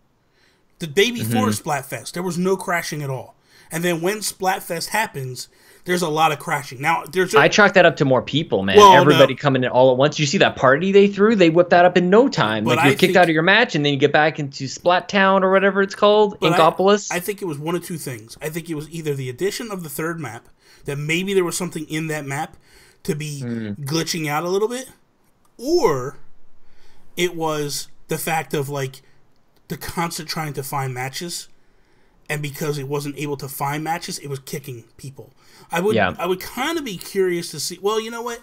The day before Splatfest, there was no crashing at all. And then when Splatfest happens, there's a lot of crashing. Now, I chalk that up to more people, man. Well, Everybody coming in all at once. You see that party they threw? They whipped that up in no time. Like, you're kicked out of your match, and then you get back into Splat Town or whatever it's called, Inkopolis. I think it was one of two things. I think it was either the addition of the 3rd map, that maybe there was something in that map to be glitching out a little bit, or it was the fact of, like, the constant trying to find matches, and because it wasn't able to find matches, it was kicking people. I would kind of be curious to see. Well, you know what?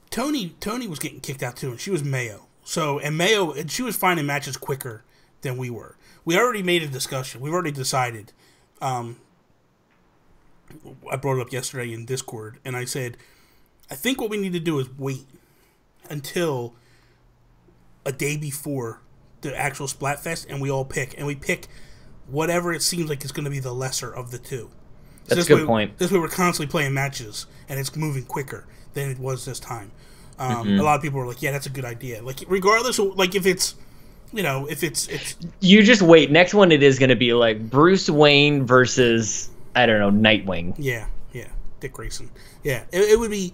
Tony was getting kicked out too, and she was Mayo. So, and Mayo, and she was finding matches quicker than we were. We already made a discussion. We've already decided. I brought it up yesterday in Discord, and I said, I think what we need to do is wait until a day before the actual Splatfest, and we all pick. And we pick whatever it seems like is going to be the lesser of the two. That's a good point. This way we're constantly playing matches, and it's moving quicker than it was this time. A lot of people are like, yeah, that's a good idea. Like, regardless of, like, if it's, you know, if it's... You just wait. Next one, it is going to be, like, Bruce Wayne versus, I don't know, Nightwing. Yeah. Dick Grayson. Yeah, it would be...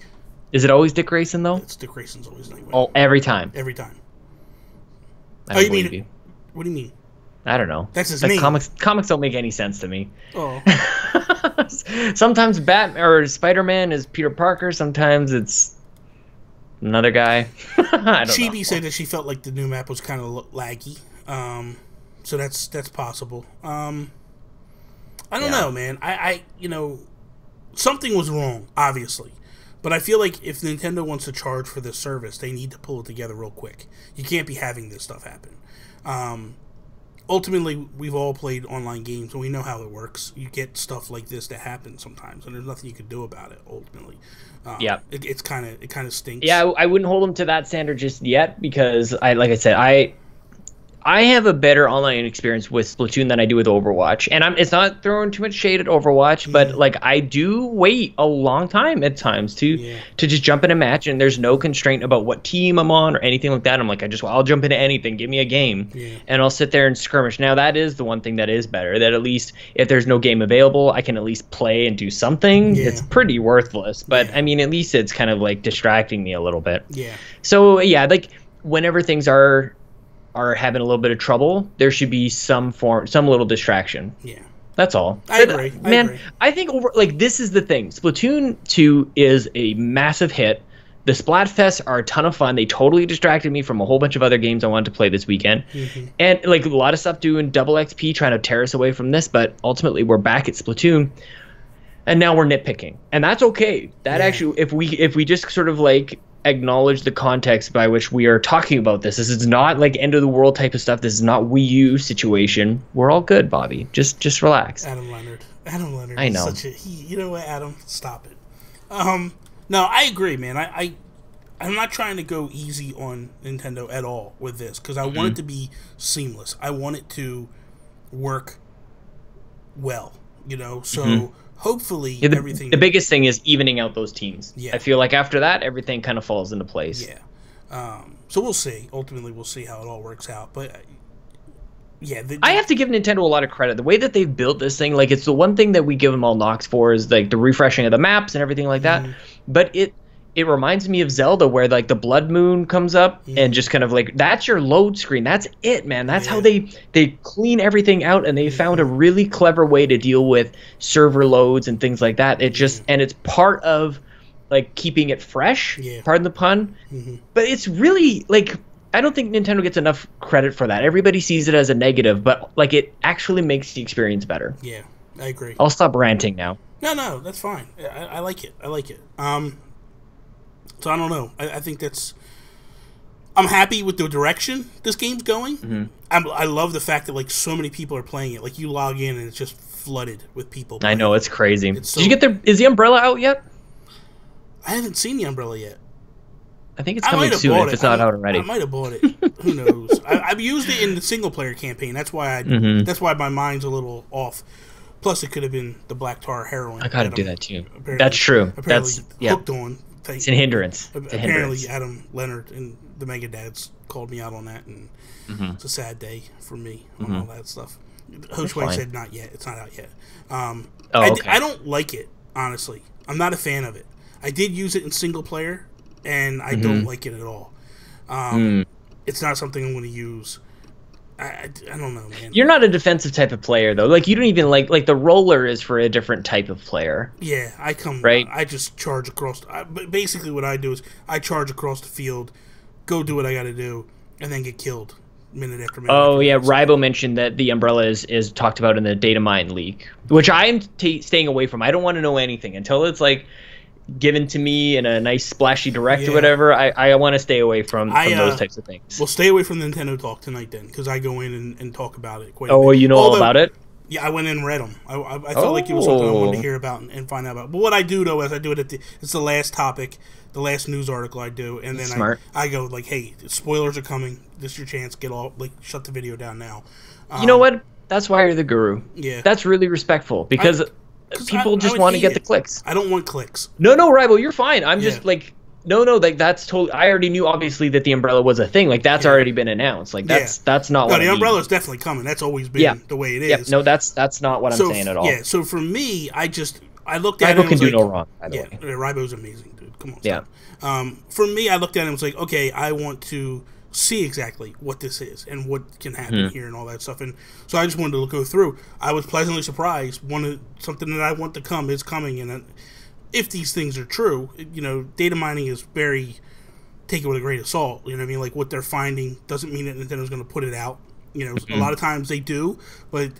Is it always Dick Grayson, though? It's Dick Grayson's always Nightwing. Oh, every time? Every time. I don't believe you. What do you mean? I don't know. That's his name. Comics don't make any sense to me. Oh. Sometimes Batman or Spider-Man is Peter Parker. Sometimes it's another guy. I don't know. Chibi said that she felt like the new map was kind of laggy. So that's possible. I don't know, man. I you know, something was wrong, obviously. But I feel like if Nintendo wants to charge for this service, they need to pull it together real quick. You can't be having this stuff happen. Ultimately, we've all played online games, and we know how it works. You get stuff like this that happens sometimes, and there's nothing you can do about it. Ultimately, it kind of stinks. Yeah, I wouldn't hold them to that standard just yet because like I said, I have a better online experience with Splatoon than I do with Overwatch, and it's not throwing too much shade at Overwatch, but like I do wait a long time at times to just jump in a match, and there's no constraint about what team I'm on or anything like that. I'm like, I'll jump into anything, give me a game, and I'll sit there and skirmish. Now that is the one thing that is better, that at least if there's no game available, I can at least play and do something. It's pretty worthless, but I mean, at least it's kind of like distracting me a little bit. So yeah, like whenever things are having a little bit of trouble, there should be some little distraction. That's all. I agree. I think this is the thing. Splatoon 2 is a massive hit. The Splatfests are a ton of fun. They totally distracted me from a whole bunch of other games I wanted to play this weekend. And like a lot of stuff doing double XP, trying to tear us away from this, but ultimately we're back at Splatoon. And now we're nitpicking. And that's okay. That actually, if we just sort of like acknowledge the context by which we are talking about this. This is not like end of the world type of stuff. This is not Wii U situation. We're all good, Bobby. Just relax. Adam Leonhardt. I know. You know what, Adam? Stop it. No, I agree, man. I'm not trying to go easy on Nintendo at all with this because I want it to be seamless. I want it to work well, you know. So hopefully everything. The biggest thing is evening out those teams. I feel like after that, everything kind of falls into place. So we'll see. Ultimately, we'll see how it all works out. But I have to give Nintendo a lot of credit. The way that they've built this thing, like it's the one thing that we give them all knocks for is like the refreshing of the maps and everything like that. But it reminds me of Zelda where like the blood moon comes up and just kind of like that's your load screen. That's it, man. That's how they clean everything out, and they found a really clever way to deal with server loads and things like that. It just and it's part of like keeping it fresh, pardon the pun. But it's really like I don't think Nintendo gets enough credit for that. Everybody sees it as a negative, but like it actually makes the experience better. Yeah, I agree. I'll stop ranting now. No, that's fine. I like it. So I don't know. I think I'm happy with the direction this game's going. I love the fact that like so many people are playing it. Like you log in and it's just flooded with people playing. I know, it's crazy. Did you get is the umbrella out yet? I haven't seen the umbrella yet. I think it's coming soon if it's not out already. I might have bought it. Who knows? I've used it in the single player campaign. That's why that's why my mind's a little off. Plus, it could have been the black tar heroin. I gotta do that too. That's true. That's hooked on. It's a hindrance. Apparently, Adam Leonhardt and the Mega Dads called me out on that, and it's a sad day for me on all that stuff. Hoshway said not yet. It's not out yet. I don't like it, honestly. I'm not a fan of it. I did use it in single player, and I don't like it at all. It's not something I'm going to use. I don't know, man. You're not a defensive type of player, though. Like, you don't even like the roller is for a different type of player. Yeah, I just charge across. But basically, what I do is I charge across the field, go do what I got to do, and then get killed minute after minute. Oh, yeah. Rybo mentioned that the umbrella is talked about in the data mine leak, which I'm staying away from. I don't want to know anything until it's like given to me in a nice splashy direct or whatever, I want to stay away from those types of things. Well, stay away from Nintendo talk tonight then, because I go in and talk about it quite a bit. You know all about it? Yeah, I went in and read them. I felt like it was something I wanted to hear about and find out about. But what I do, though, is I do it it's the last topic, the last news article I do, and then I go, like, hey, spoilers are coming. This is your chance. Get all, like, shut the video down now. You know what? That's why you're the guru. Yeah. That's really respectful, because people just want to get the clicks. I don't want clicks. No, Rybo, you're fine. I'm just, like... No, like that's totally. I already knew, obviously, that the umbrella was a thing. Like that's already been announced. Like that's not. No, the umbrella's definitely coming. That's always been the way it is. Yep. No, that's not what I'm saying at all. Yeah. So for me, I looked at it. Rybo can do no wrong. By the way. Rybo's amazing, dude. Come on. Stop. Yeah. For me, I looked at it and was like, okay, I want to see exactly what this is and what can happen here and all that stuff. And so I just wanted to go through. I was pleasantly surprised. Something that I want to come is coming, and if these things are true, data mining is very, take it with a grain of salt. You know what I mean? Like, what they're finding doesn't mean that Nintendo's going to put it out. A lot of times they do, but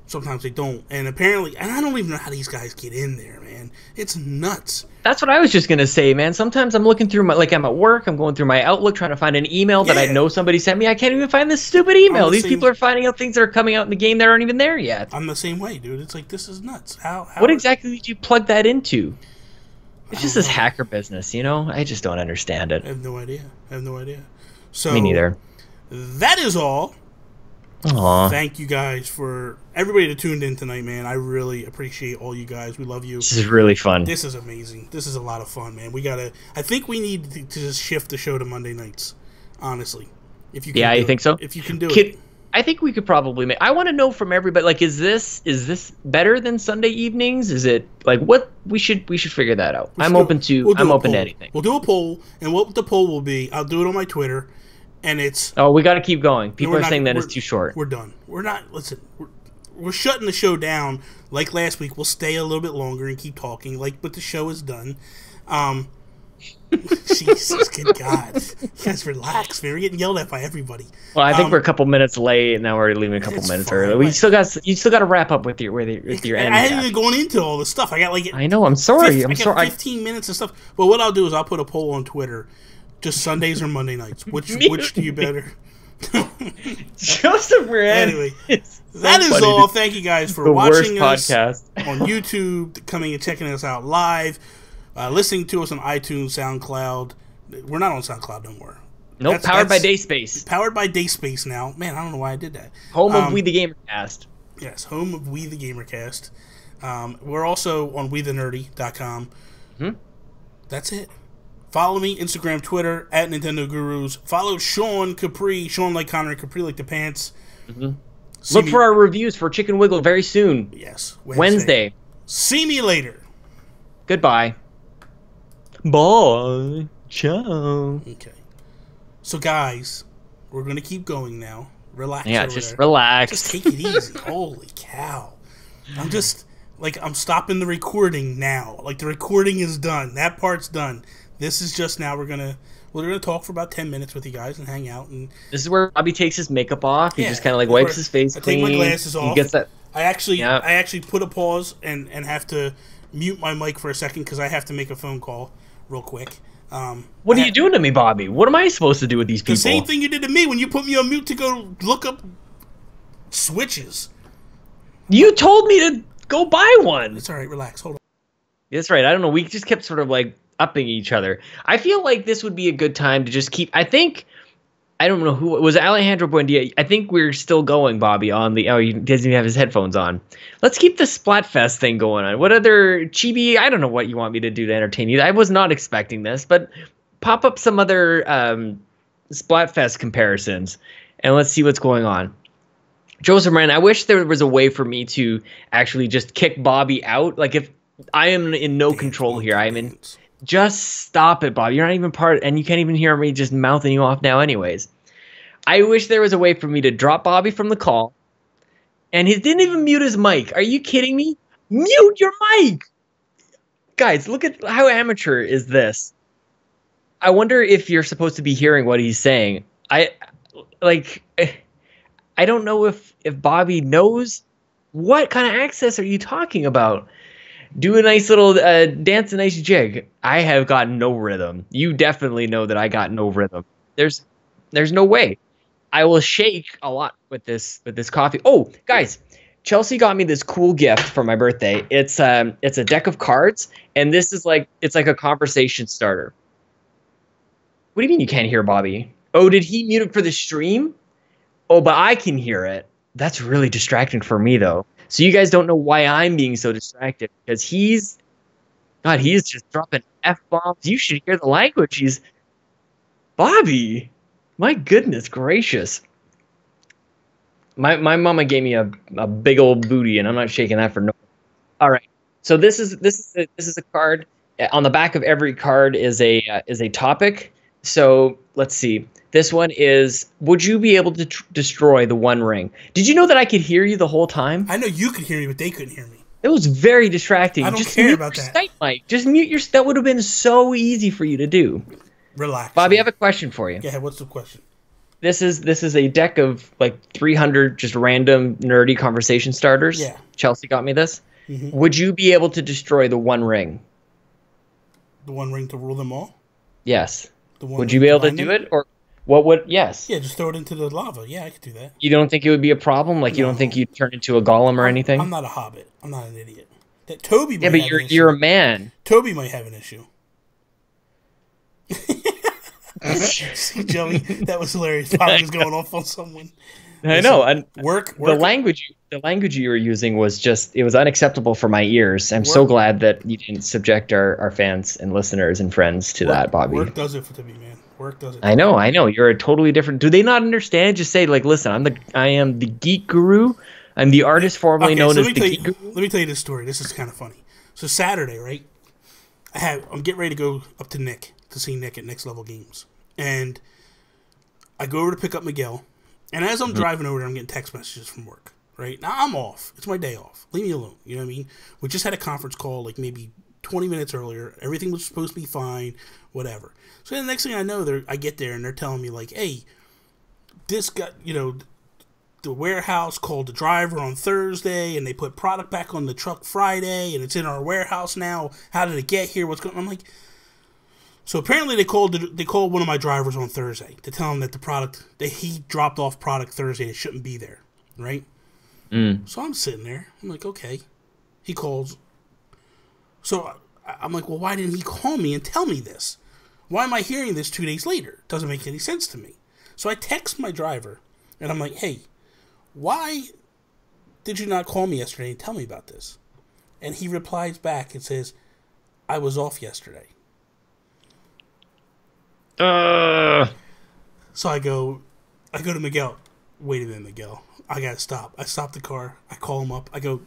sometimes they don't. And apparently, and I don't even know how these guys get in there, man. It's nuts. That's what I was just going to say, man. Sometimes I'm looking through I'm at work, I'm going through my Outlook trying to find an email that I know somebody sent me. I can't even find this stupid email. These people are finding out things that are coming out in the game that aren't even there yet. I'm the same way, dude. It's like, this is nuts. What exactly did you plug that into? It's just this hacker business, I just don't understand it. I have no idea. So me neither. That is all. Aww. Thank you guys for everybody that tuned in tonight, man. I really appreciate all you guys. We love you. This is really fun. This is amazing. This is a lot of fun, man. I think we need to just shift the show to Monday nights, honestly. If you can you think so? If you can do it. I think we could probably make. I want to know from everybody. Like, is this better than Sunday evenings? Is it like what we should figure that out? I'm open to anything. We'll do a poll, and what the poll will be, I'll do it on my Twitter, and it's. Oh, we got to keep going. People are saying that it's too short. We're done. We're not. Listen, we're shutting the show down. Like last week, we'll stay a little bit longer and keep talking. But the show is done. Jesus, good God. You guys relax, man. We're getting yelled at by everybody. Well, I think we're a couple minutes late, and now we're leaving a couple minutes early. You still got to wrap up with your end. I hadn't even gone into all this stuff. I got I know. I'm sorry. I got 15 minutes of stuff. But what I'll do is I'll put a poll on Twitter, just Sundays or Monday nights. Which do you better? Joseph Moran. Anyway, that is all. Thank you guys for watching us on YouTube, coming and checking us out live. Listening to us on iTunes, SoundCloud. We're not on SoundCloud no more. Nope, powered by Dayspace. Powered by Dayspace now. Man, I don't know why I did that. Home of We the Gamercast. Yes, home of We the Gamercast. We're also on WeTheNerdy.com. That's it. Follow me, Instagram, Twitter, at Nintendo Gurus. Follow Sean Capri. Sean like Connery, Capri like the pants. Look for our reviews for Chicken Wiggle very soon. Yes. Wednesday. See me later. Goodbye. Bye. Ciao. Okay. So, guys, we're going to keep going now. Relax. Yeah, just relax. Just take it easy. Holy cow. I'm stopping the recording now. Like, the recording is done. That part's done. This is just now we're going to talk for about 10 minutes with you guys and hang out. And this is where Bobby takes his makeup off. He just kind of wipes his face clean. I take my glasses off. He gets that. I actually put a pause and have to mute my mic for a second because I have to make a phone call real quick. What are you doing to me, Bobby? What am I supposed to do with these people? The same thing you did to me when you put me on mute to go look up switches. You told me to go buy one. It's all right. Relax. Hold on. That's right. I don't know. We just kept sort of upping each other. I feel like this would be a good time to just keep. I don't know who it was. Alejandro Buendia. I think we're still going, Bobby, on the. Oh, he doesn't even have his headphones on. Let's keep the Splatfest thing going on. What other chibi? I don't know what you want me to do to entertain you. I was not expecting this, but pop up some other Splatfest comparisons, and let's see what's going on. Joseph Moran, I wish there was a way for me to actually just kick Bobby out. Like, if I am in no control here, I'm in. Just stop it, Bob. You're not even part, and you can't even hear me just mouthing you off now anyways. I wish there was a way for me to drop Bobby from the call, and he didn't even mute his mic. Are you kidding me? Mute your mic! Guys, look at how amateur is this. I wonder if you're supposed to be hearing what he's saying. I don't know if Bobby knows. What kind of access are you talking about? Do a nice little dance, a nice jig. I have got no rhythm. You definitely know that I got no rhythm. There's no way. I will shake a lot with this coffee. Oh, guys, Chelsea got me this cool gift for my birthday. It's a deck of cards, and this is like a conversation starter. What do you mean you can't hear Bobby? Oh, did he mute it for the stream? Oh, but I can hear it. That's really distracting for me, though. So you guys don't know why I'm being so distracted, because he's just dropping F-bombs. You should hear the language. Bobby, my goodness gracious. My mama gave me a big old booty, and I'm not shaking that for no. All right. So this is a card. On the back of every card is a topic. So let's see. This one is, would you be able to destroy the One Ring? Did you know that I could hear you the whole time? I know you could hear me, but they couldn't hear me. It was very distracting. I don't care about that. Skype mic. Just mute your. That would have been so easy for you to do. Relax. Bobby, I have a question for you. Yeah, what's the question? This is a deck of like 300 just random nerdy conversation starters. Yeah. Chelsea got me this. Mm-hmm. Would you be able to destroy the One Ring? The One Ring to rule them all? Yes. Would you ring be able to bind do them? it, or what would? Yes. Yeah, just throw it into the lava. Yeah, I could do that. You don't think it would be a problem? Like, you don't think you'd turn into a golem or anything? I'm not a hobbit. I'm not an idiot. That Toby might Yeah, but have an issue. you're a man. Toby might have an issue. See, Joey, that was hilarious. Bobby was going off on someone. I know. And Work. the language you were using was just, it was unacceptable for my ears. I'm so glad that you didn't subject our fans and listeners and friends to that, Bobby. Work does it for me, man. Work does it. I know. You're a totally different. Do they not understand? Just say, like, listen, I am the geek guru. I'm the artist formerly known as the geek guru. Let me tell you this story. This is kind of funny. So Saturday, right? I'm getting ready to go up to Nick to see Nick at Next Level Games, and I go over to pick up Miguel. And as I'm driving over there, I'm getting text messages from work. Right now, I'm off. It's my day off. Leave me alone. You know what I mean? We just had a conference call like maybe 20 minutes earlier. Everything was supposed to be fine. Whatever. So the next thing I know, I get there and they're telling me like, "Hey, this guy, the warehouse called the driver on Thursday, and they put product back on the truck Friday, and it's in our warehouse now. How did it get here? What's going on?" I'm like, so apparently they called one of my drivers on Thursday to tell him that he dropped off product Thursday. It shouldn't be there, right? So I'm sitting there. I'm like, okay. He calls. So I'm like, well, why didn't he call me and tell me this? Why am I hearing this 2 days later? Doesn't make any sense to me. So I text my driver, and I'm like, hey, why did you not call me yesterday and tell me about this? And he replies back and says, I was off yesterday. So I go to Miguel. Wait a minute, Miguel. I gotta stop. I stop the car. I call him up. I go,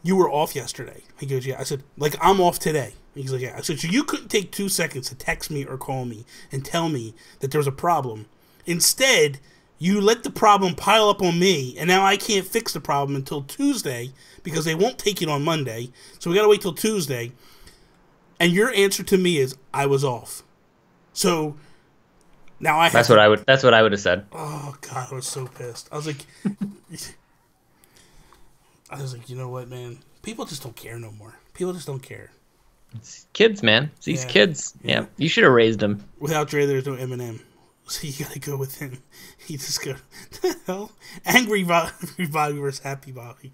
you were off yesterday. He goes, yeah. I said, like, I'm off today. He's like, yeah. I said, so you couldn't take 2 seconds to text me or call me and tell me that there's a problem. Instead, you let the problem pile up on me, and now I can't fix the problem until Tuesday because they won't take it on Monday. So we gotta wait till Tuesday. And your answer to me is, I was off. So now I have That's what I would have said. Oh God, I was so pissed. I was like, you know what, man? People just don't care no more. People just don't care. It's kids, man. It's these kids. Yeah, you should have raised them. Without Dre, there's no Eminem. So you gotta go with him. He just go, the hell? Angry Bobby versus Happy Bobby.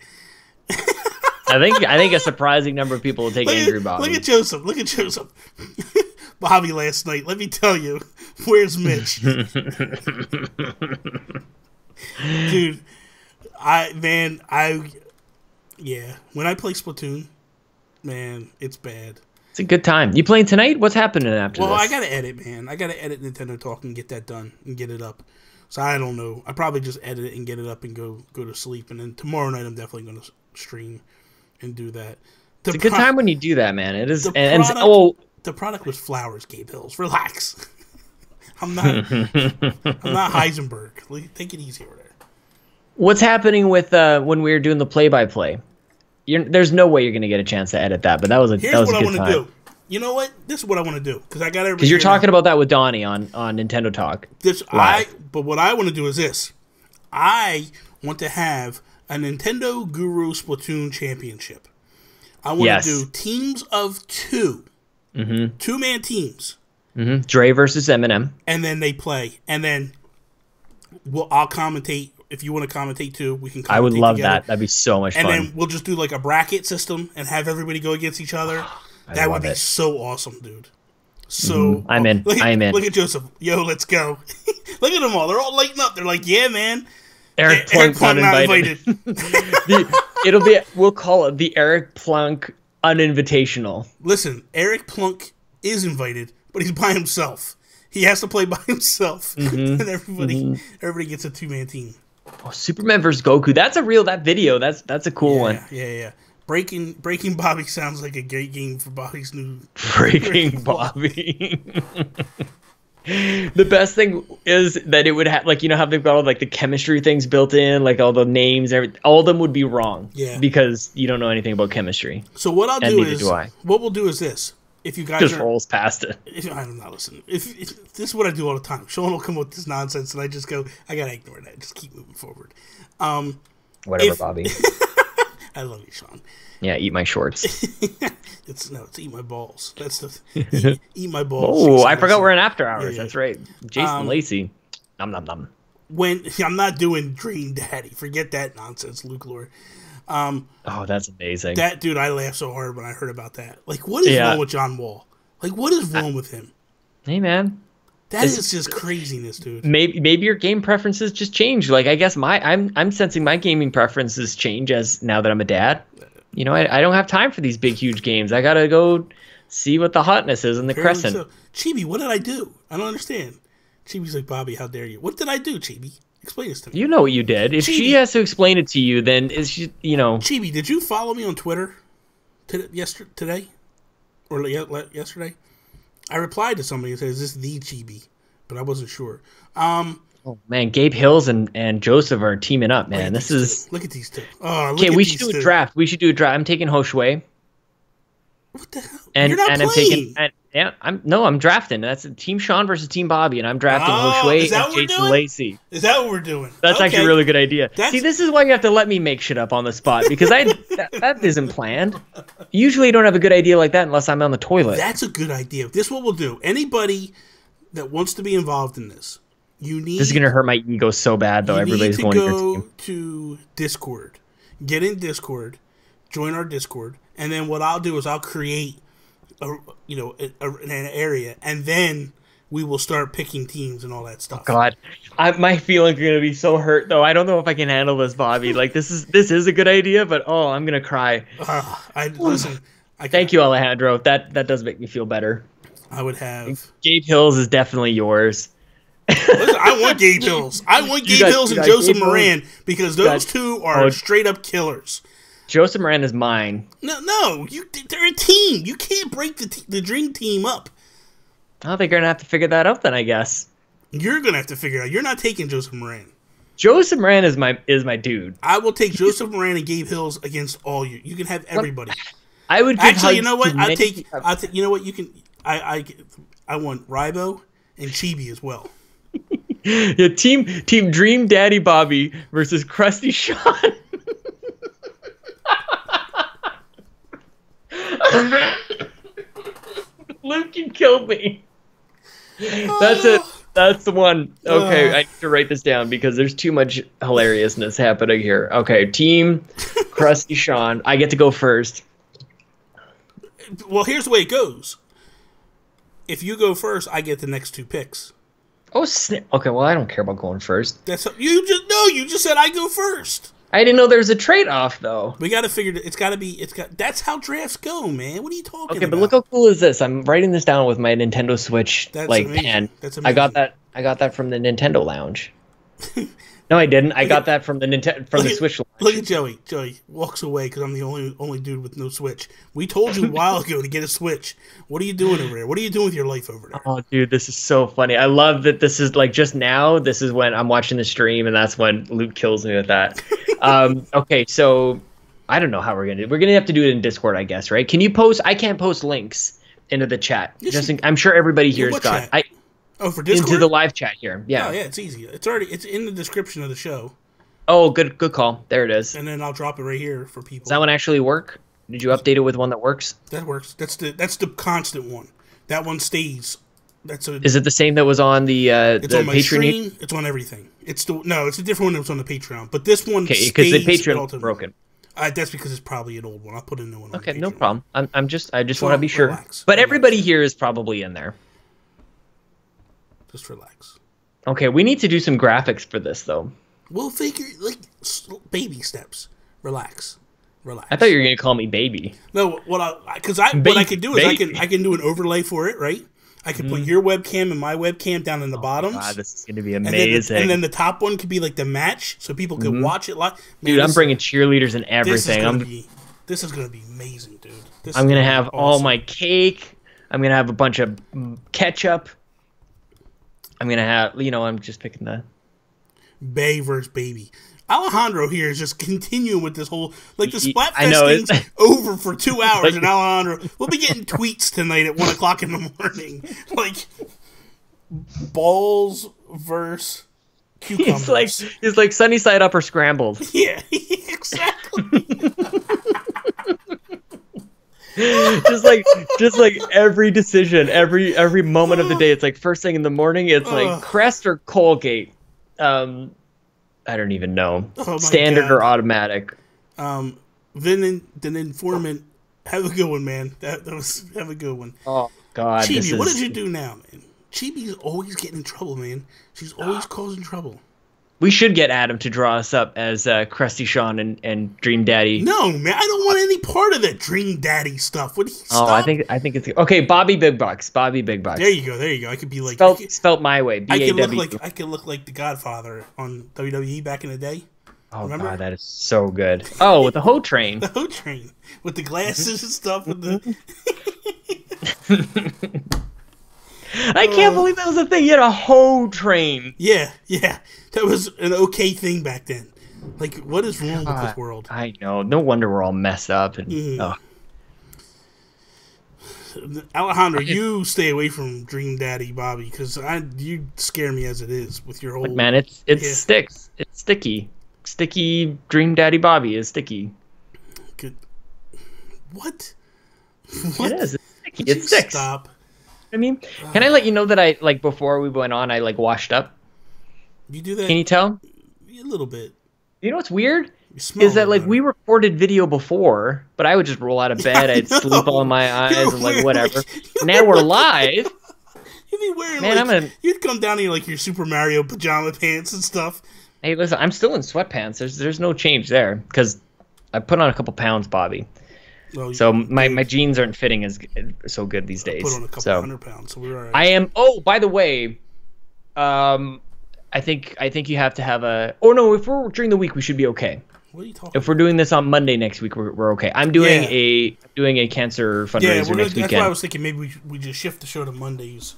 I think a surprising number of people will take Angry Bobby. Look at Joseph. Bobby last night. Let me tell you, where's Mitch? Dude, when I play Splatoon, man, it's bad. It's a good time. You playing tonight? What's happening after this? Well, I gotta edit, man. I gotta edit Nintendo Talk and get that done and get it up. So I don't know. I probably just edit it and get it up and go to sleep. And then tomorrow night I'm definitely gonna stream and do that. It's a good time when you do that, man. It is. The product was flowers, Gabe Hills. Relax. I'm not Heisenberg. Take it easy over there. What's happening with when we were doing the play-by-play? There's no way you're going to get a chance to edit that, but that was a good time. Here's what I want to do. You know what? This is what I want to do because I got everything. Because you're talking about that with Donnie on Nintendo Talk. But what I want to do is this. I want to have a Nintendo Guru Splatoon Championship. I want to do teams of 2. Mm-hmm. 2-man teams. Mm-hmm. Dre versus Eminem. And then they play. And then I'll commentate. If you want to commentate too, we can commentate I would love together. that. That'd be so much fun. And then we'll just do like a bracket system and have everybody go against each other. That would be so awesome, dude. So I'm in. I'm in. Look at Joseph. Yo, let's go. Look at them all. They're all lighting up. They're like, yeah, man. Eric Plunk not invited. We'll call it the Eric Plunk Uninvitational. Listen, Eric Plunk is invited, but he's by himself. He has to play by himself, and everybody gets a 2-man team. Oh, Superman versus Goku. That's that video. That's a cool one. Yeah. Breaking Bobby sounds like a great game for Bobby's new Breaking Bobby. The best thing is that it would have, like, you know how they've got all like the chemistry things built in, like all the names, all of them would be wrong. Yeah. Because you don't know anything about chemistry. So what what we'll do is this. If you guys just rolls past it. I'm not listening. If this is what I do all the time. Sean will come up with this nonsense, and I just go, I gotta ignore that. Just keep moving forward. Whatever, Bobby. I love you, Sean. Yeah, eat my shorts. It's eat my balls. That's the eat my balls. Oh, I forgot we're in after hours. Yeah. That's right. Jason Lacey. Nom nom nom. When I'm not doing Dream Daddy, forget that nonsense, Luke Lohr. Oh, that's amazing. That dude, I laughed so hard when I heard about that. Like, what is wrong with John Wahl? Like, what is wrong with him? Hey, man. That is just craziness, dude. Maybe your game preferences just change. Like, I guess I'm sensing my gaming preferences change as now that I'm a dad. You know, I don't have time for these big, huge games. I gotta go see what the hotness is in the Crescent. So. Chibi, what did I do? I don't understand. Chibi's like, Bobby, how dare you? What did I do, Chibi? Explain this to me. You know what you did. If she has to explain it to you, then is she, you know. Chibi, did you follow me on Twitter today? Or yesterday? I replied to somebody and said, is this the Chibi? But I wasn't sure. Oh, man, Gabe Hills and Joseph are teaming up, man. Look at these two. Okay, we should do a draft. We should do a draft. I'm taking Hoshway. What the hell? You're not playing. I'm drafting. That's Team Sean versus Team Bobby, and I'm drafting Hoshway and Jason Lacey. Is that what we're doing? That's actually a really good idea. See, this is why you have to let me make shit up on the spot, because that isn't planned. Usually you don't have a good idea like that unless I'm on the toilet. That's a good idea. This is what we'll do. Anybody that wants to be involved in this, this is going to hurt my ego so bad, though. Everybody's going to go to Discord. Get in Discord. Join our Discord. And then what I'll do is I'll create an area, and then we will start picking teams and all that stuff. Oh God, my feelings are gonna be so hurt though. I don't know if I can handle this, Bobby. Like this is a good idea, but I'm gonna cry. Thank you, Alejandro. That does make me feel better. I would have Gabe Hills is definitely yours. Listen, I want Gabe Hills. I want Gabe Hills and Joseph Moran because those two are straight up killers. Joseph Moran is mine. No, they're a team. You can't break the dream team up. Oh, they're gonna have to figure that out then, I guess. You're gonna have to figure it out. You're not taking Joseph Moran. Joseph Moran is my dude. I will take Joseph Moran and Gabe Hills against all you. You can have everybody. I would actually. You know what? I'll take. You know what? You can. I want Rybo and Chibi as well. Yeah, team Dream Daddy Bobby versus Krusty Sean. Luke, you killed me. That's it. That's the one. Okay, I need to write this down because there's too much hilariousness happening here. Okay, team Krusty Sean. I get to go first. Well, here's the way it goes. If you go first, I get the next two picks. Oh, snap. Okay, well, I don't care about going first. You just said I go first. I didn't know there was a trade-off, though. We got to figure that's how drafts go, man. What are you talking about? Okay, but look how cool is this. I'm writing this down with my Nintendo Switch pen. That's amazing. I got that from the Nintendo Lounge. No, I didn't. I got that from the Switch Lounge. Look at Joey. Joey walks away because I'm the only dude with no Switch. We told you a while ago to get a Switch. What are you doing over there? What are you doing with your life over there? Oh, dude, this is so funny. I love that this is like just now. This is when I'm watching the stream, and that's when Luke kills me with that. Okay, so I don't know how we're gonna have to do it in Discord, I guess, right? Can you post? I can't post links into the chat. I'm sure everybody here's got. For Discord? Into the live chat here. Yeah. Oh yeah, it's easy. It's in the description of the show. Oh, good call. There it is. And then I'll drop it right here for people. Does that one actually work? Did you update it with one that works? That works. That's the constant one. That one stays. Is it the same that was on the on my Patreon? stream. It's on everything. It's a different one that was on the Patreon. But this one, Okay, because the Patreon is broken. That's because it's probably an old one. I'll put a new one. Okay, on the no Patreon. problem. I just want to be sure. Relax. But everybody here is probably in there. Just relax. Okay, we need to do some graphics for this though. We'll figure baby steps. Relax. I thought you were gonna call me baby. No, what I can do is I can do an overlay for it, right? I can put your webcam and my webcam down in the bottoms. God, this is gonna be amazing. And then the top one could be like the match, so people could watch it live. Man, dude, I'm bringing cheerleaders and everything. This is gonna be amazing, dude. I'm gonna have all my cake. I'm gonna have a bunch of ketchup. I'm gonna have, I'm just picking the Bay versus baby. Alejandro here is just continuing with this whole, like, the Splatfest thing's over for 2 hours, and Alejandro, we'll be getting tweets tonight at 1 o'clock in the morning. Like, balls versus cucumbers. He's like sunny side up or scrambled. Yeah, exactly. just like every decision, every moment of the day. It's like first thing in the morning. It's like Crest or Colgate. I don't even know. Standard or automatic. Then informant. Have a good one, man. That was have a good one. Oh God, Chibi, what did you do now, man? Chibi's always getting in trouble, man. She's always causing trouble. We should get Adam to draw us up as Krusty Sean and Dream Daddy. No, man, I don't want any part of that Dream Daddy stuff. Would he stop? Oh, I think it's okay. Bobby Big Bucks. Bobby Big Bucks. There you go. I could be like spelt my way. B-A-W. I could look like the Godfather on WWE back in the day. Oh, remember? God, that is so good. Oh, with the Ho Train. The Ho Train with the glasses and stuff. With the. I can't believe that was a thing. You had a Ho Train. Yeah. That was an okay thing back then. Like, what is wrong with this world? I know. No wonder we're all messed up. And Alejandro, you stay away from Dream Daddy Bobby, because you scare me as it is with your whole. Look, man, it sticks. It's sticky. Sticky Dream Daddy Bobby is sticky. Good. What? It is. It's sticky. It sticks. Stop. I mean, can I let you know that I before we went on, I washed up? You do that? Can you tell? A little bit. You know what's weird? Is that we recorded video before, but I would just roll out of bed, I'd sleep on my eyes and whatever. Now we're live. You'd be wearing you'd come down in your Super Mario pajama pants and stuff. Hey, listen, I'm still in sweatpants. There's no change there because I put on a couple pounds, Bobby. Well, so my jeans aren't fitting so good these days. Put on a couple 100 pounds, so we're all right. I am. Oh, by the way, I think you have to have a. Oh no, if we're during the week, we should be okay. What are you talking? If we're doing this on Monday next week, we're okay. I'm doing a cancer fundraiser next weekend. That's why I was thinking maybe we just shift the show to Mondays.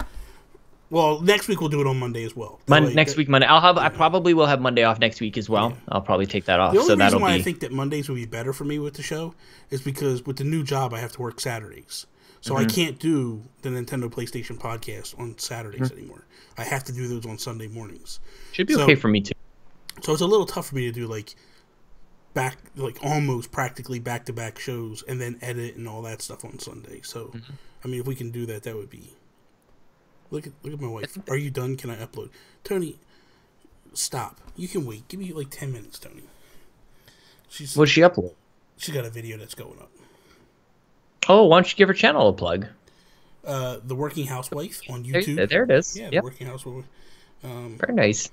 Well, next week we'll do it on Monday as well. Next week Monday. I probably will have Monday off next week as well. Yeah. I'll probably take that off. The only reason why I think that Mondays will be better for me with the show is because with the new job I have to work Saturdays. So I can't do the Nintendo PlayStation podcast on Saturdays anymore. I have to do those on Sunday mornings. Should be okay for me too. So it's a little tough for me to do almost practically back-to-back shows and then edit and all that stuff on Sunday. So I mean, if we can do that, that would be. Look at my wife. Are you done? Can I upload? Tony, stop. You can wait. Give me 10 minutes, Tony. What'd she upload? She got a video that's going up. Oh, why don't you give her channel a plug? The Working Housewife on YouTube. There it is. Yeah, The Working Housewife. Very nice.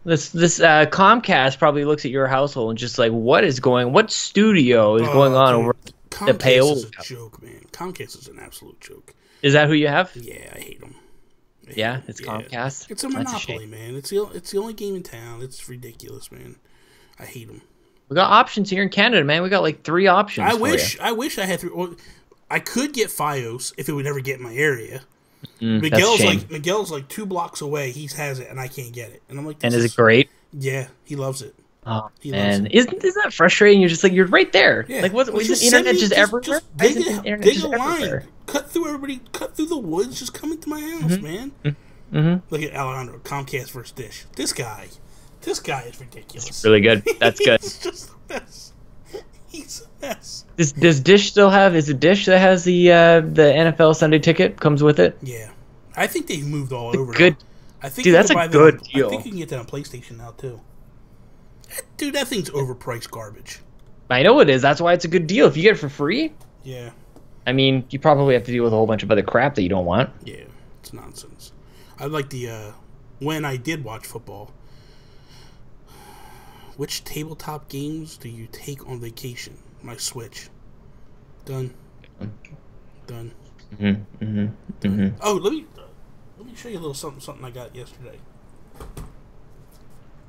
This Comcast probably looks at your household and just what studio is going on over the payola? Comcast is a joke, man. Comcast is an absolute joke. Is that who you have? Yeah, I hate them. It's Comcast. It's a monopoly, man. It's the only game in town. It's ridiculous, man. I hate them. We got options here in Canada, man. We got 3 options. I wish I had 3. Well, I could get FiOS if it would ever get in my area. Miguel's 2 blocks away. He has it, and I can't get it. And I'm like, and is it great? Yeah, he loves it. Oh, man. Isn't that frustrating? You're just you're right there. Yeah. Isn't the internet just everywhere? Dig a line. Cut through the woods, just come into my house, man. Look at Alejandro, Comcast versus Dish. This guy is ridiculous. It's really good. That's good. He's just the best. He's a mess. Does Dish still have? Is it Dish that has the NFL Sunday ticket comes with it? Yeah, I think they've moved all over. Good, I think dude. That's a good deal. I think you can get that on PlayStation now too. Dude, that thing's overpriced garbage. I know it is. That's why it's a good deal. If you get it for free, yeah. I mean, you probably have to deal with a whole bunch of other crap that you don't want. Yeah, it's nonsense. I like the when I did watch football. Which tabletop games do you take on vacation? My Switch. Done. Done. Oh, let me show you a little something I got yesterday.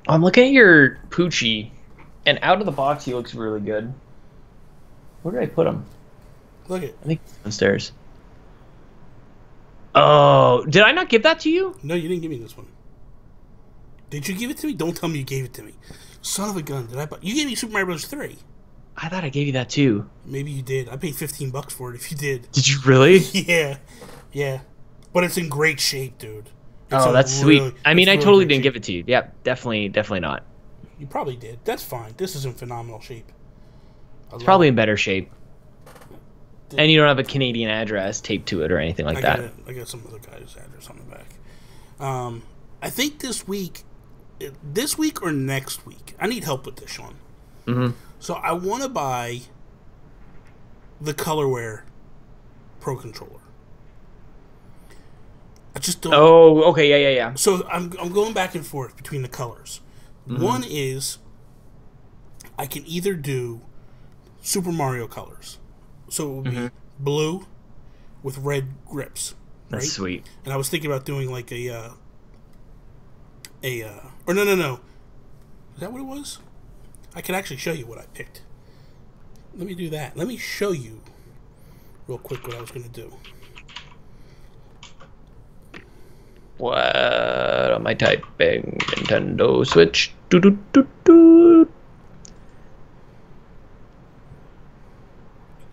I'm looking at your Poochie, and out of the box, he looks really good. Where did I put him? Look at. I think he's downstairs. Oh, did I not give that to you? No, you didn't give me this one. Did you give it to me? Don't tell me you gave it to me. Son of a gun! Did I? You gave me Super Mario Bros. 3. I thought I gave you that too. Maybe you did. I paid $15 for it. If you did. Did you really? Yeah, yeah. But it's in great shape, dude. Oh, that's sweet. I mean, I totally didn't give it to you. Yeah, definitely not. You probably did. That's fine. This is in phenomenal shape. It's probably in better shape. And you don't have a Canadian address taped to it or anything like that. I got some other guy's address on the back. I think this week or next week, I need help with this, Sean. Mm-hmm. So I want to buy the Colorware Pro Controller. I just don't. Oh, okay, yeah. So I'm going back and forth between the colors. Mm-hmm. One is I can either do Super Mario colors, so it will be blue with red grips. Right? That's sweet. And I was thinking about doing like or no. Is that what it was? I can actually show you what I picked. Let me do that. Let me show you real quick what I was going to do. What am I typing? Nintendo Switch. Do.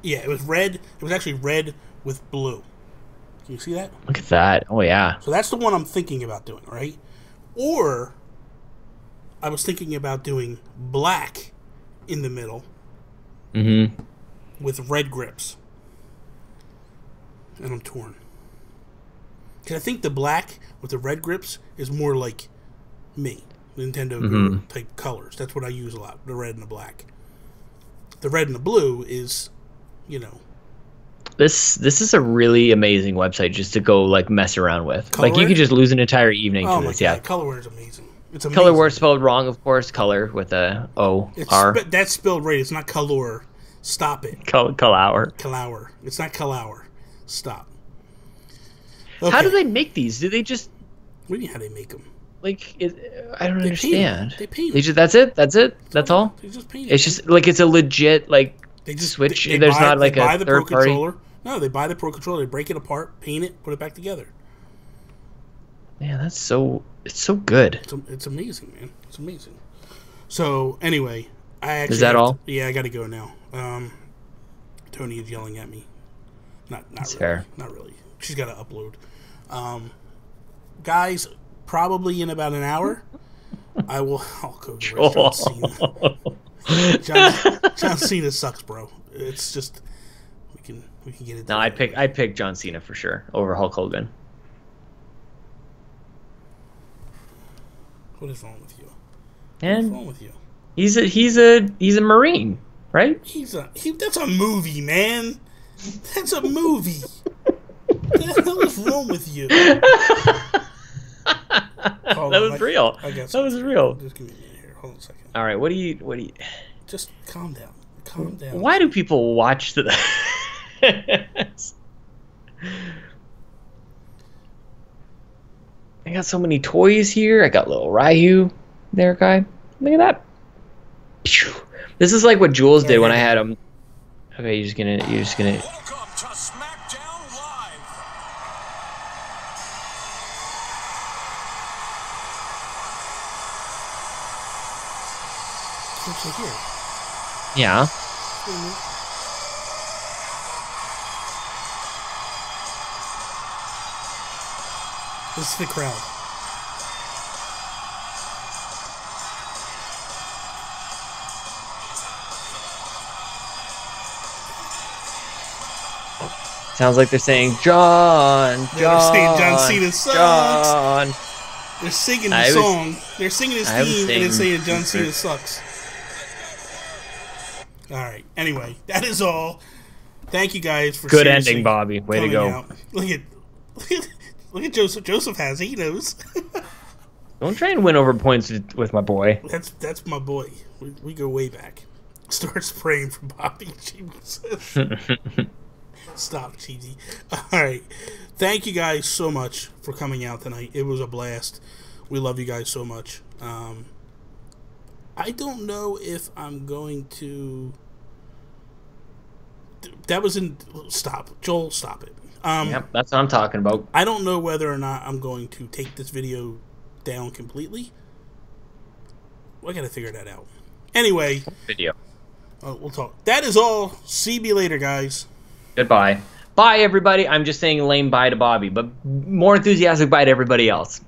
Yeah, it was red. It was actually red with blue. Can you see that? Look at that. Oh, yeah. So that's the one I'm thinking about doing, right? Or I was thinking about doing black in the middle with red grips. And I'm torn. Because I think the black with the red grips is more like me. Nintendo Guru type colors. That's what I use a lot. The red and the black. The red and the blue is, you know. This is a really amazing website just to go like mess around with. Colorware? Like you could just lose an entire evening to this. God. Yeah, Colorware is amazing. It's amazing. Colorware spelled wrong, of course. Color with a O-R. That's spelled right. It's not color. Stop it. Color. It's not color. Stop. Okay. How do they make these? Do they just? What do you mean how they make them? Like, I don't understand. They paint them. That's it. That's all. They just paint it's just like it's a legit like they just Switch. There's not like a third party. Controller. No, they buy the Pro Controller. They break it apart, paint it, put it back together. Man, it's so good. It's amazing, man. It's amazing. So anyway, is that all? Yeah, I got to go now. Tony is yelling at me. Not really. Fair. Not really. She's got to upload. Guys, probably in about an hour, I'll go to John Cena sucks, bro. It's just we can get it. No, I'd pick John Cena for sure over Hulk Hogan. What is wrong with you? And what's wrong with you? He's a Marine, right? That's a movie, man. That's a movie. What the hell is wrong with you? That was real. That was real. Just give me a minute here. Hold on a second. All right, what do you? Just calm down. Calm down. Why do people watch the? I got so many toys here. I got little Ryu there, guy. Look at that. Pew. This is like what Jules did when I had him. Okay, you're just gonna. Welcome to SmackDown Live. What's here? Yeah. This is the crowd. Sounds like they're saying John. They're saying John Cena sucks. John. They're singing the song. They're singing his theme and they're saying John Cena sucks. All right. Anyway, that is all. Thank you guys for good ending, Bobby. Way to go. Out. Look at Joseph. Joseph has it. He knows. Don't try and win over points with my boy. That's my boy. We go way back. Start spraying for Bobby. Stop, cheesy. All right. Thank you guys so much for coming out tonight. It was a blast. We love you guys so much. I don't know if I'm going to... That was in... Stop. Joel, stop it. Yep, that's what I'm talking about. I don't know whether or not I'm going to take this video down completely. I gotta figure that out. Anyway. Video. We'll talk. That is all. See you later, guys. Goodbye. Bye, everybody. I'm just saying lame bye to Bobby, but more enthusiastic bye to everybody else.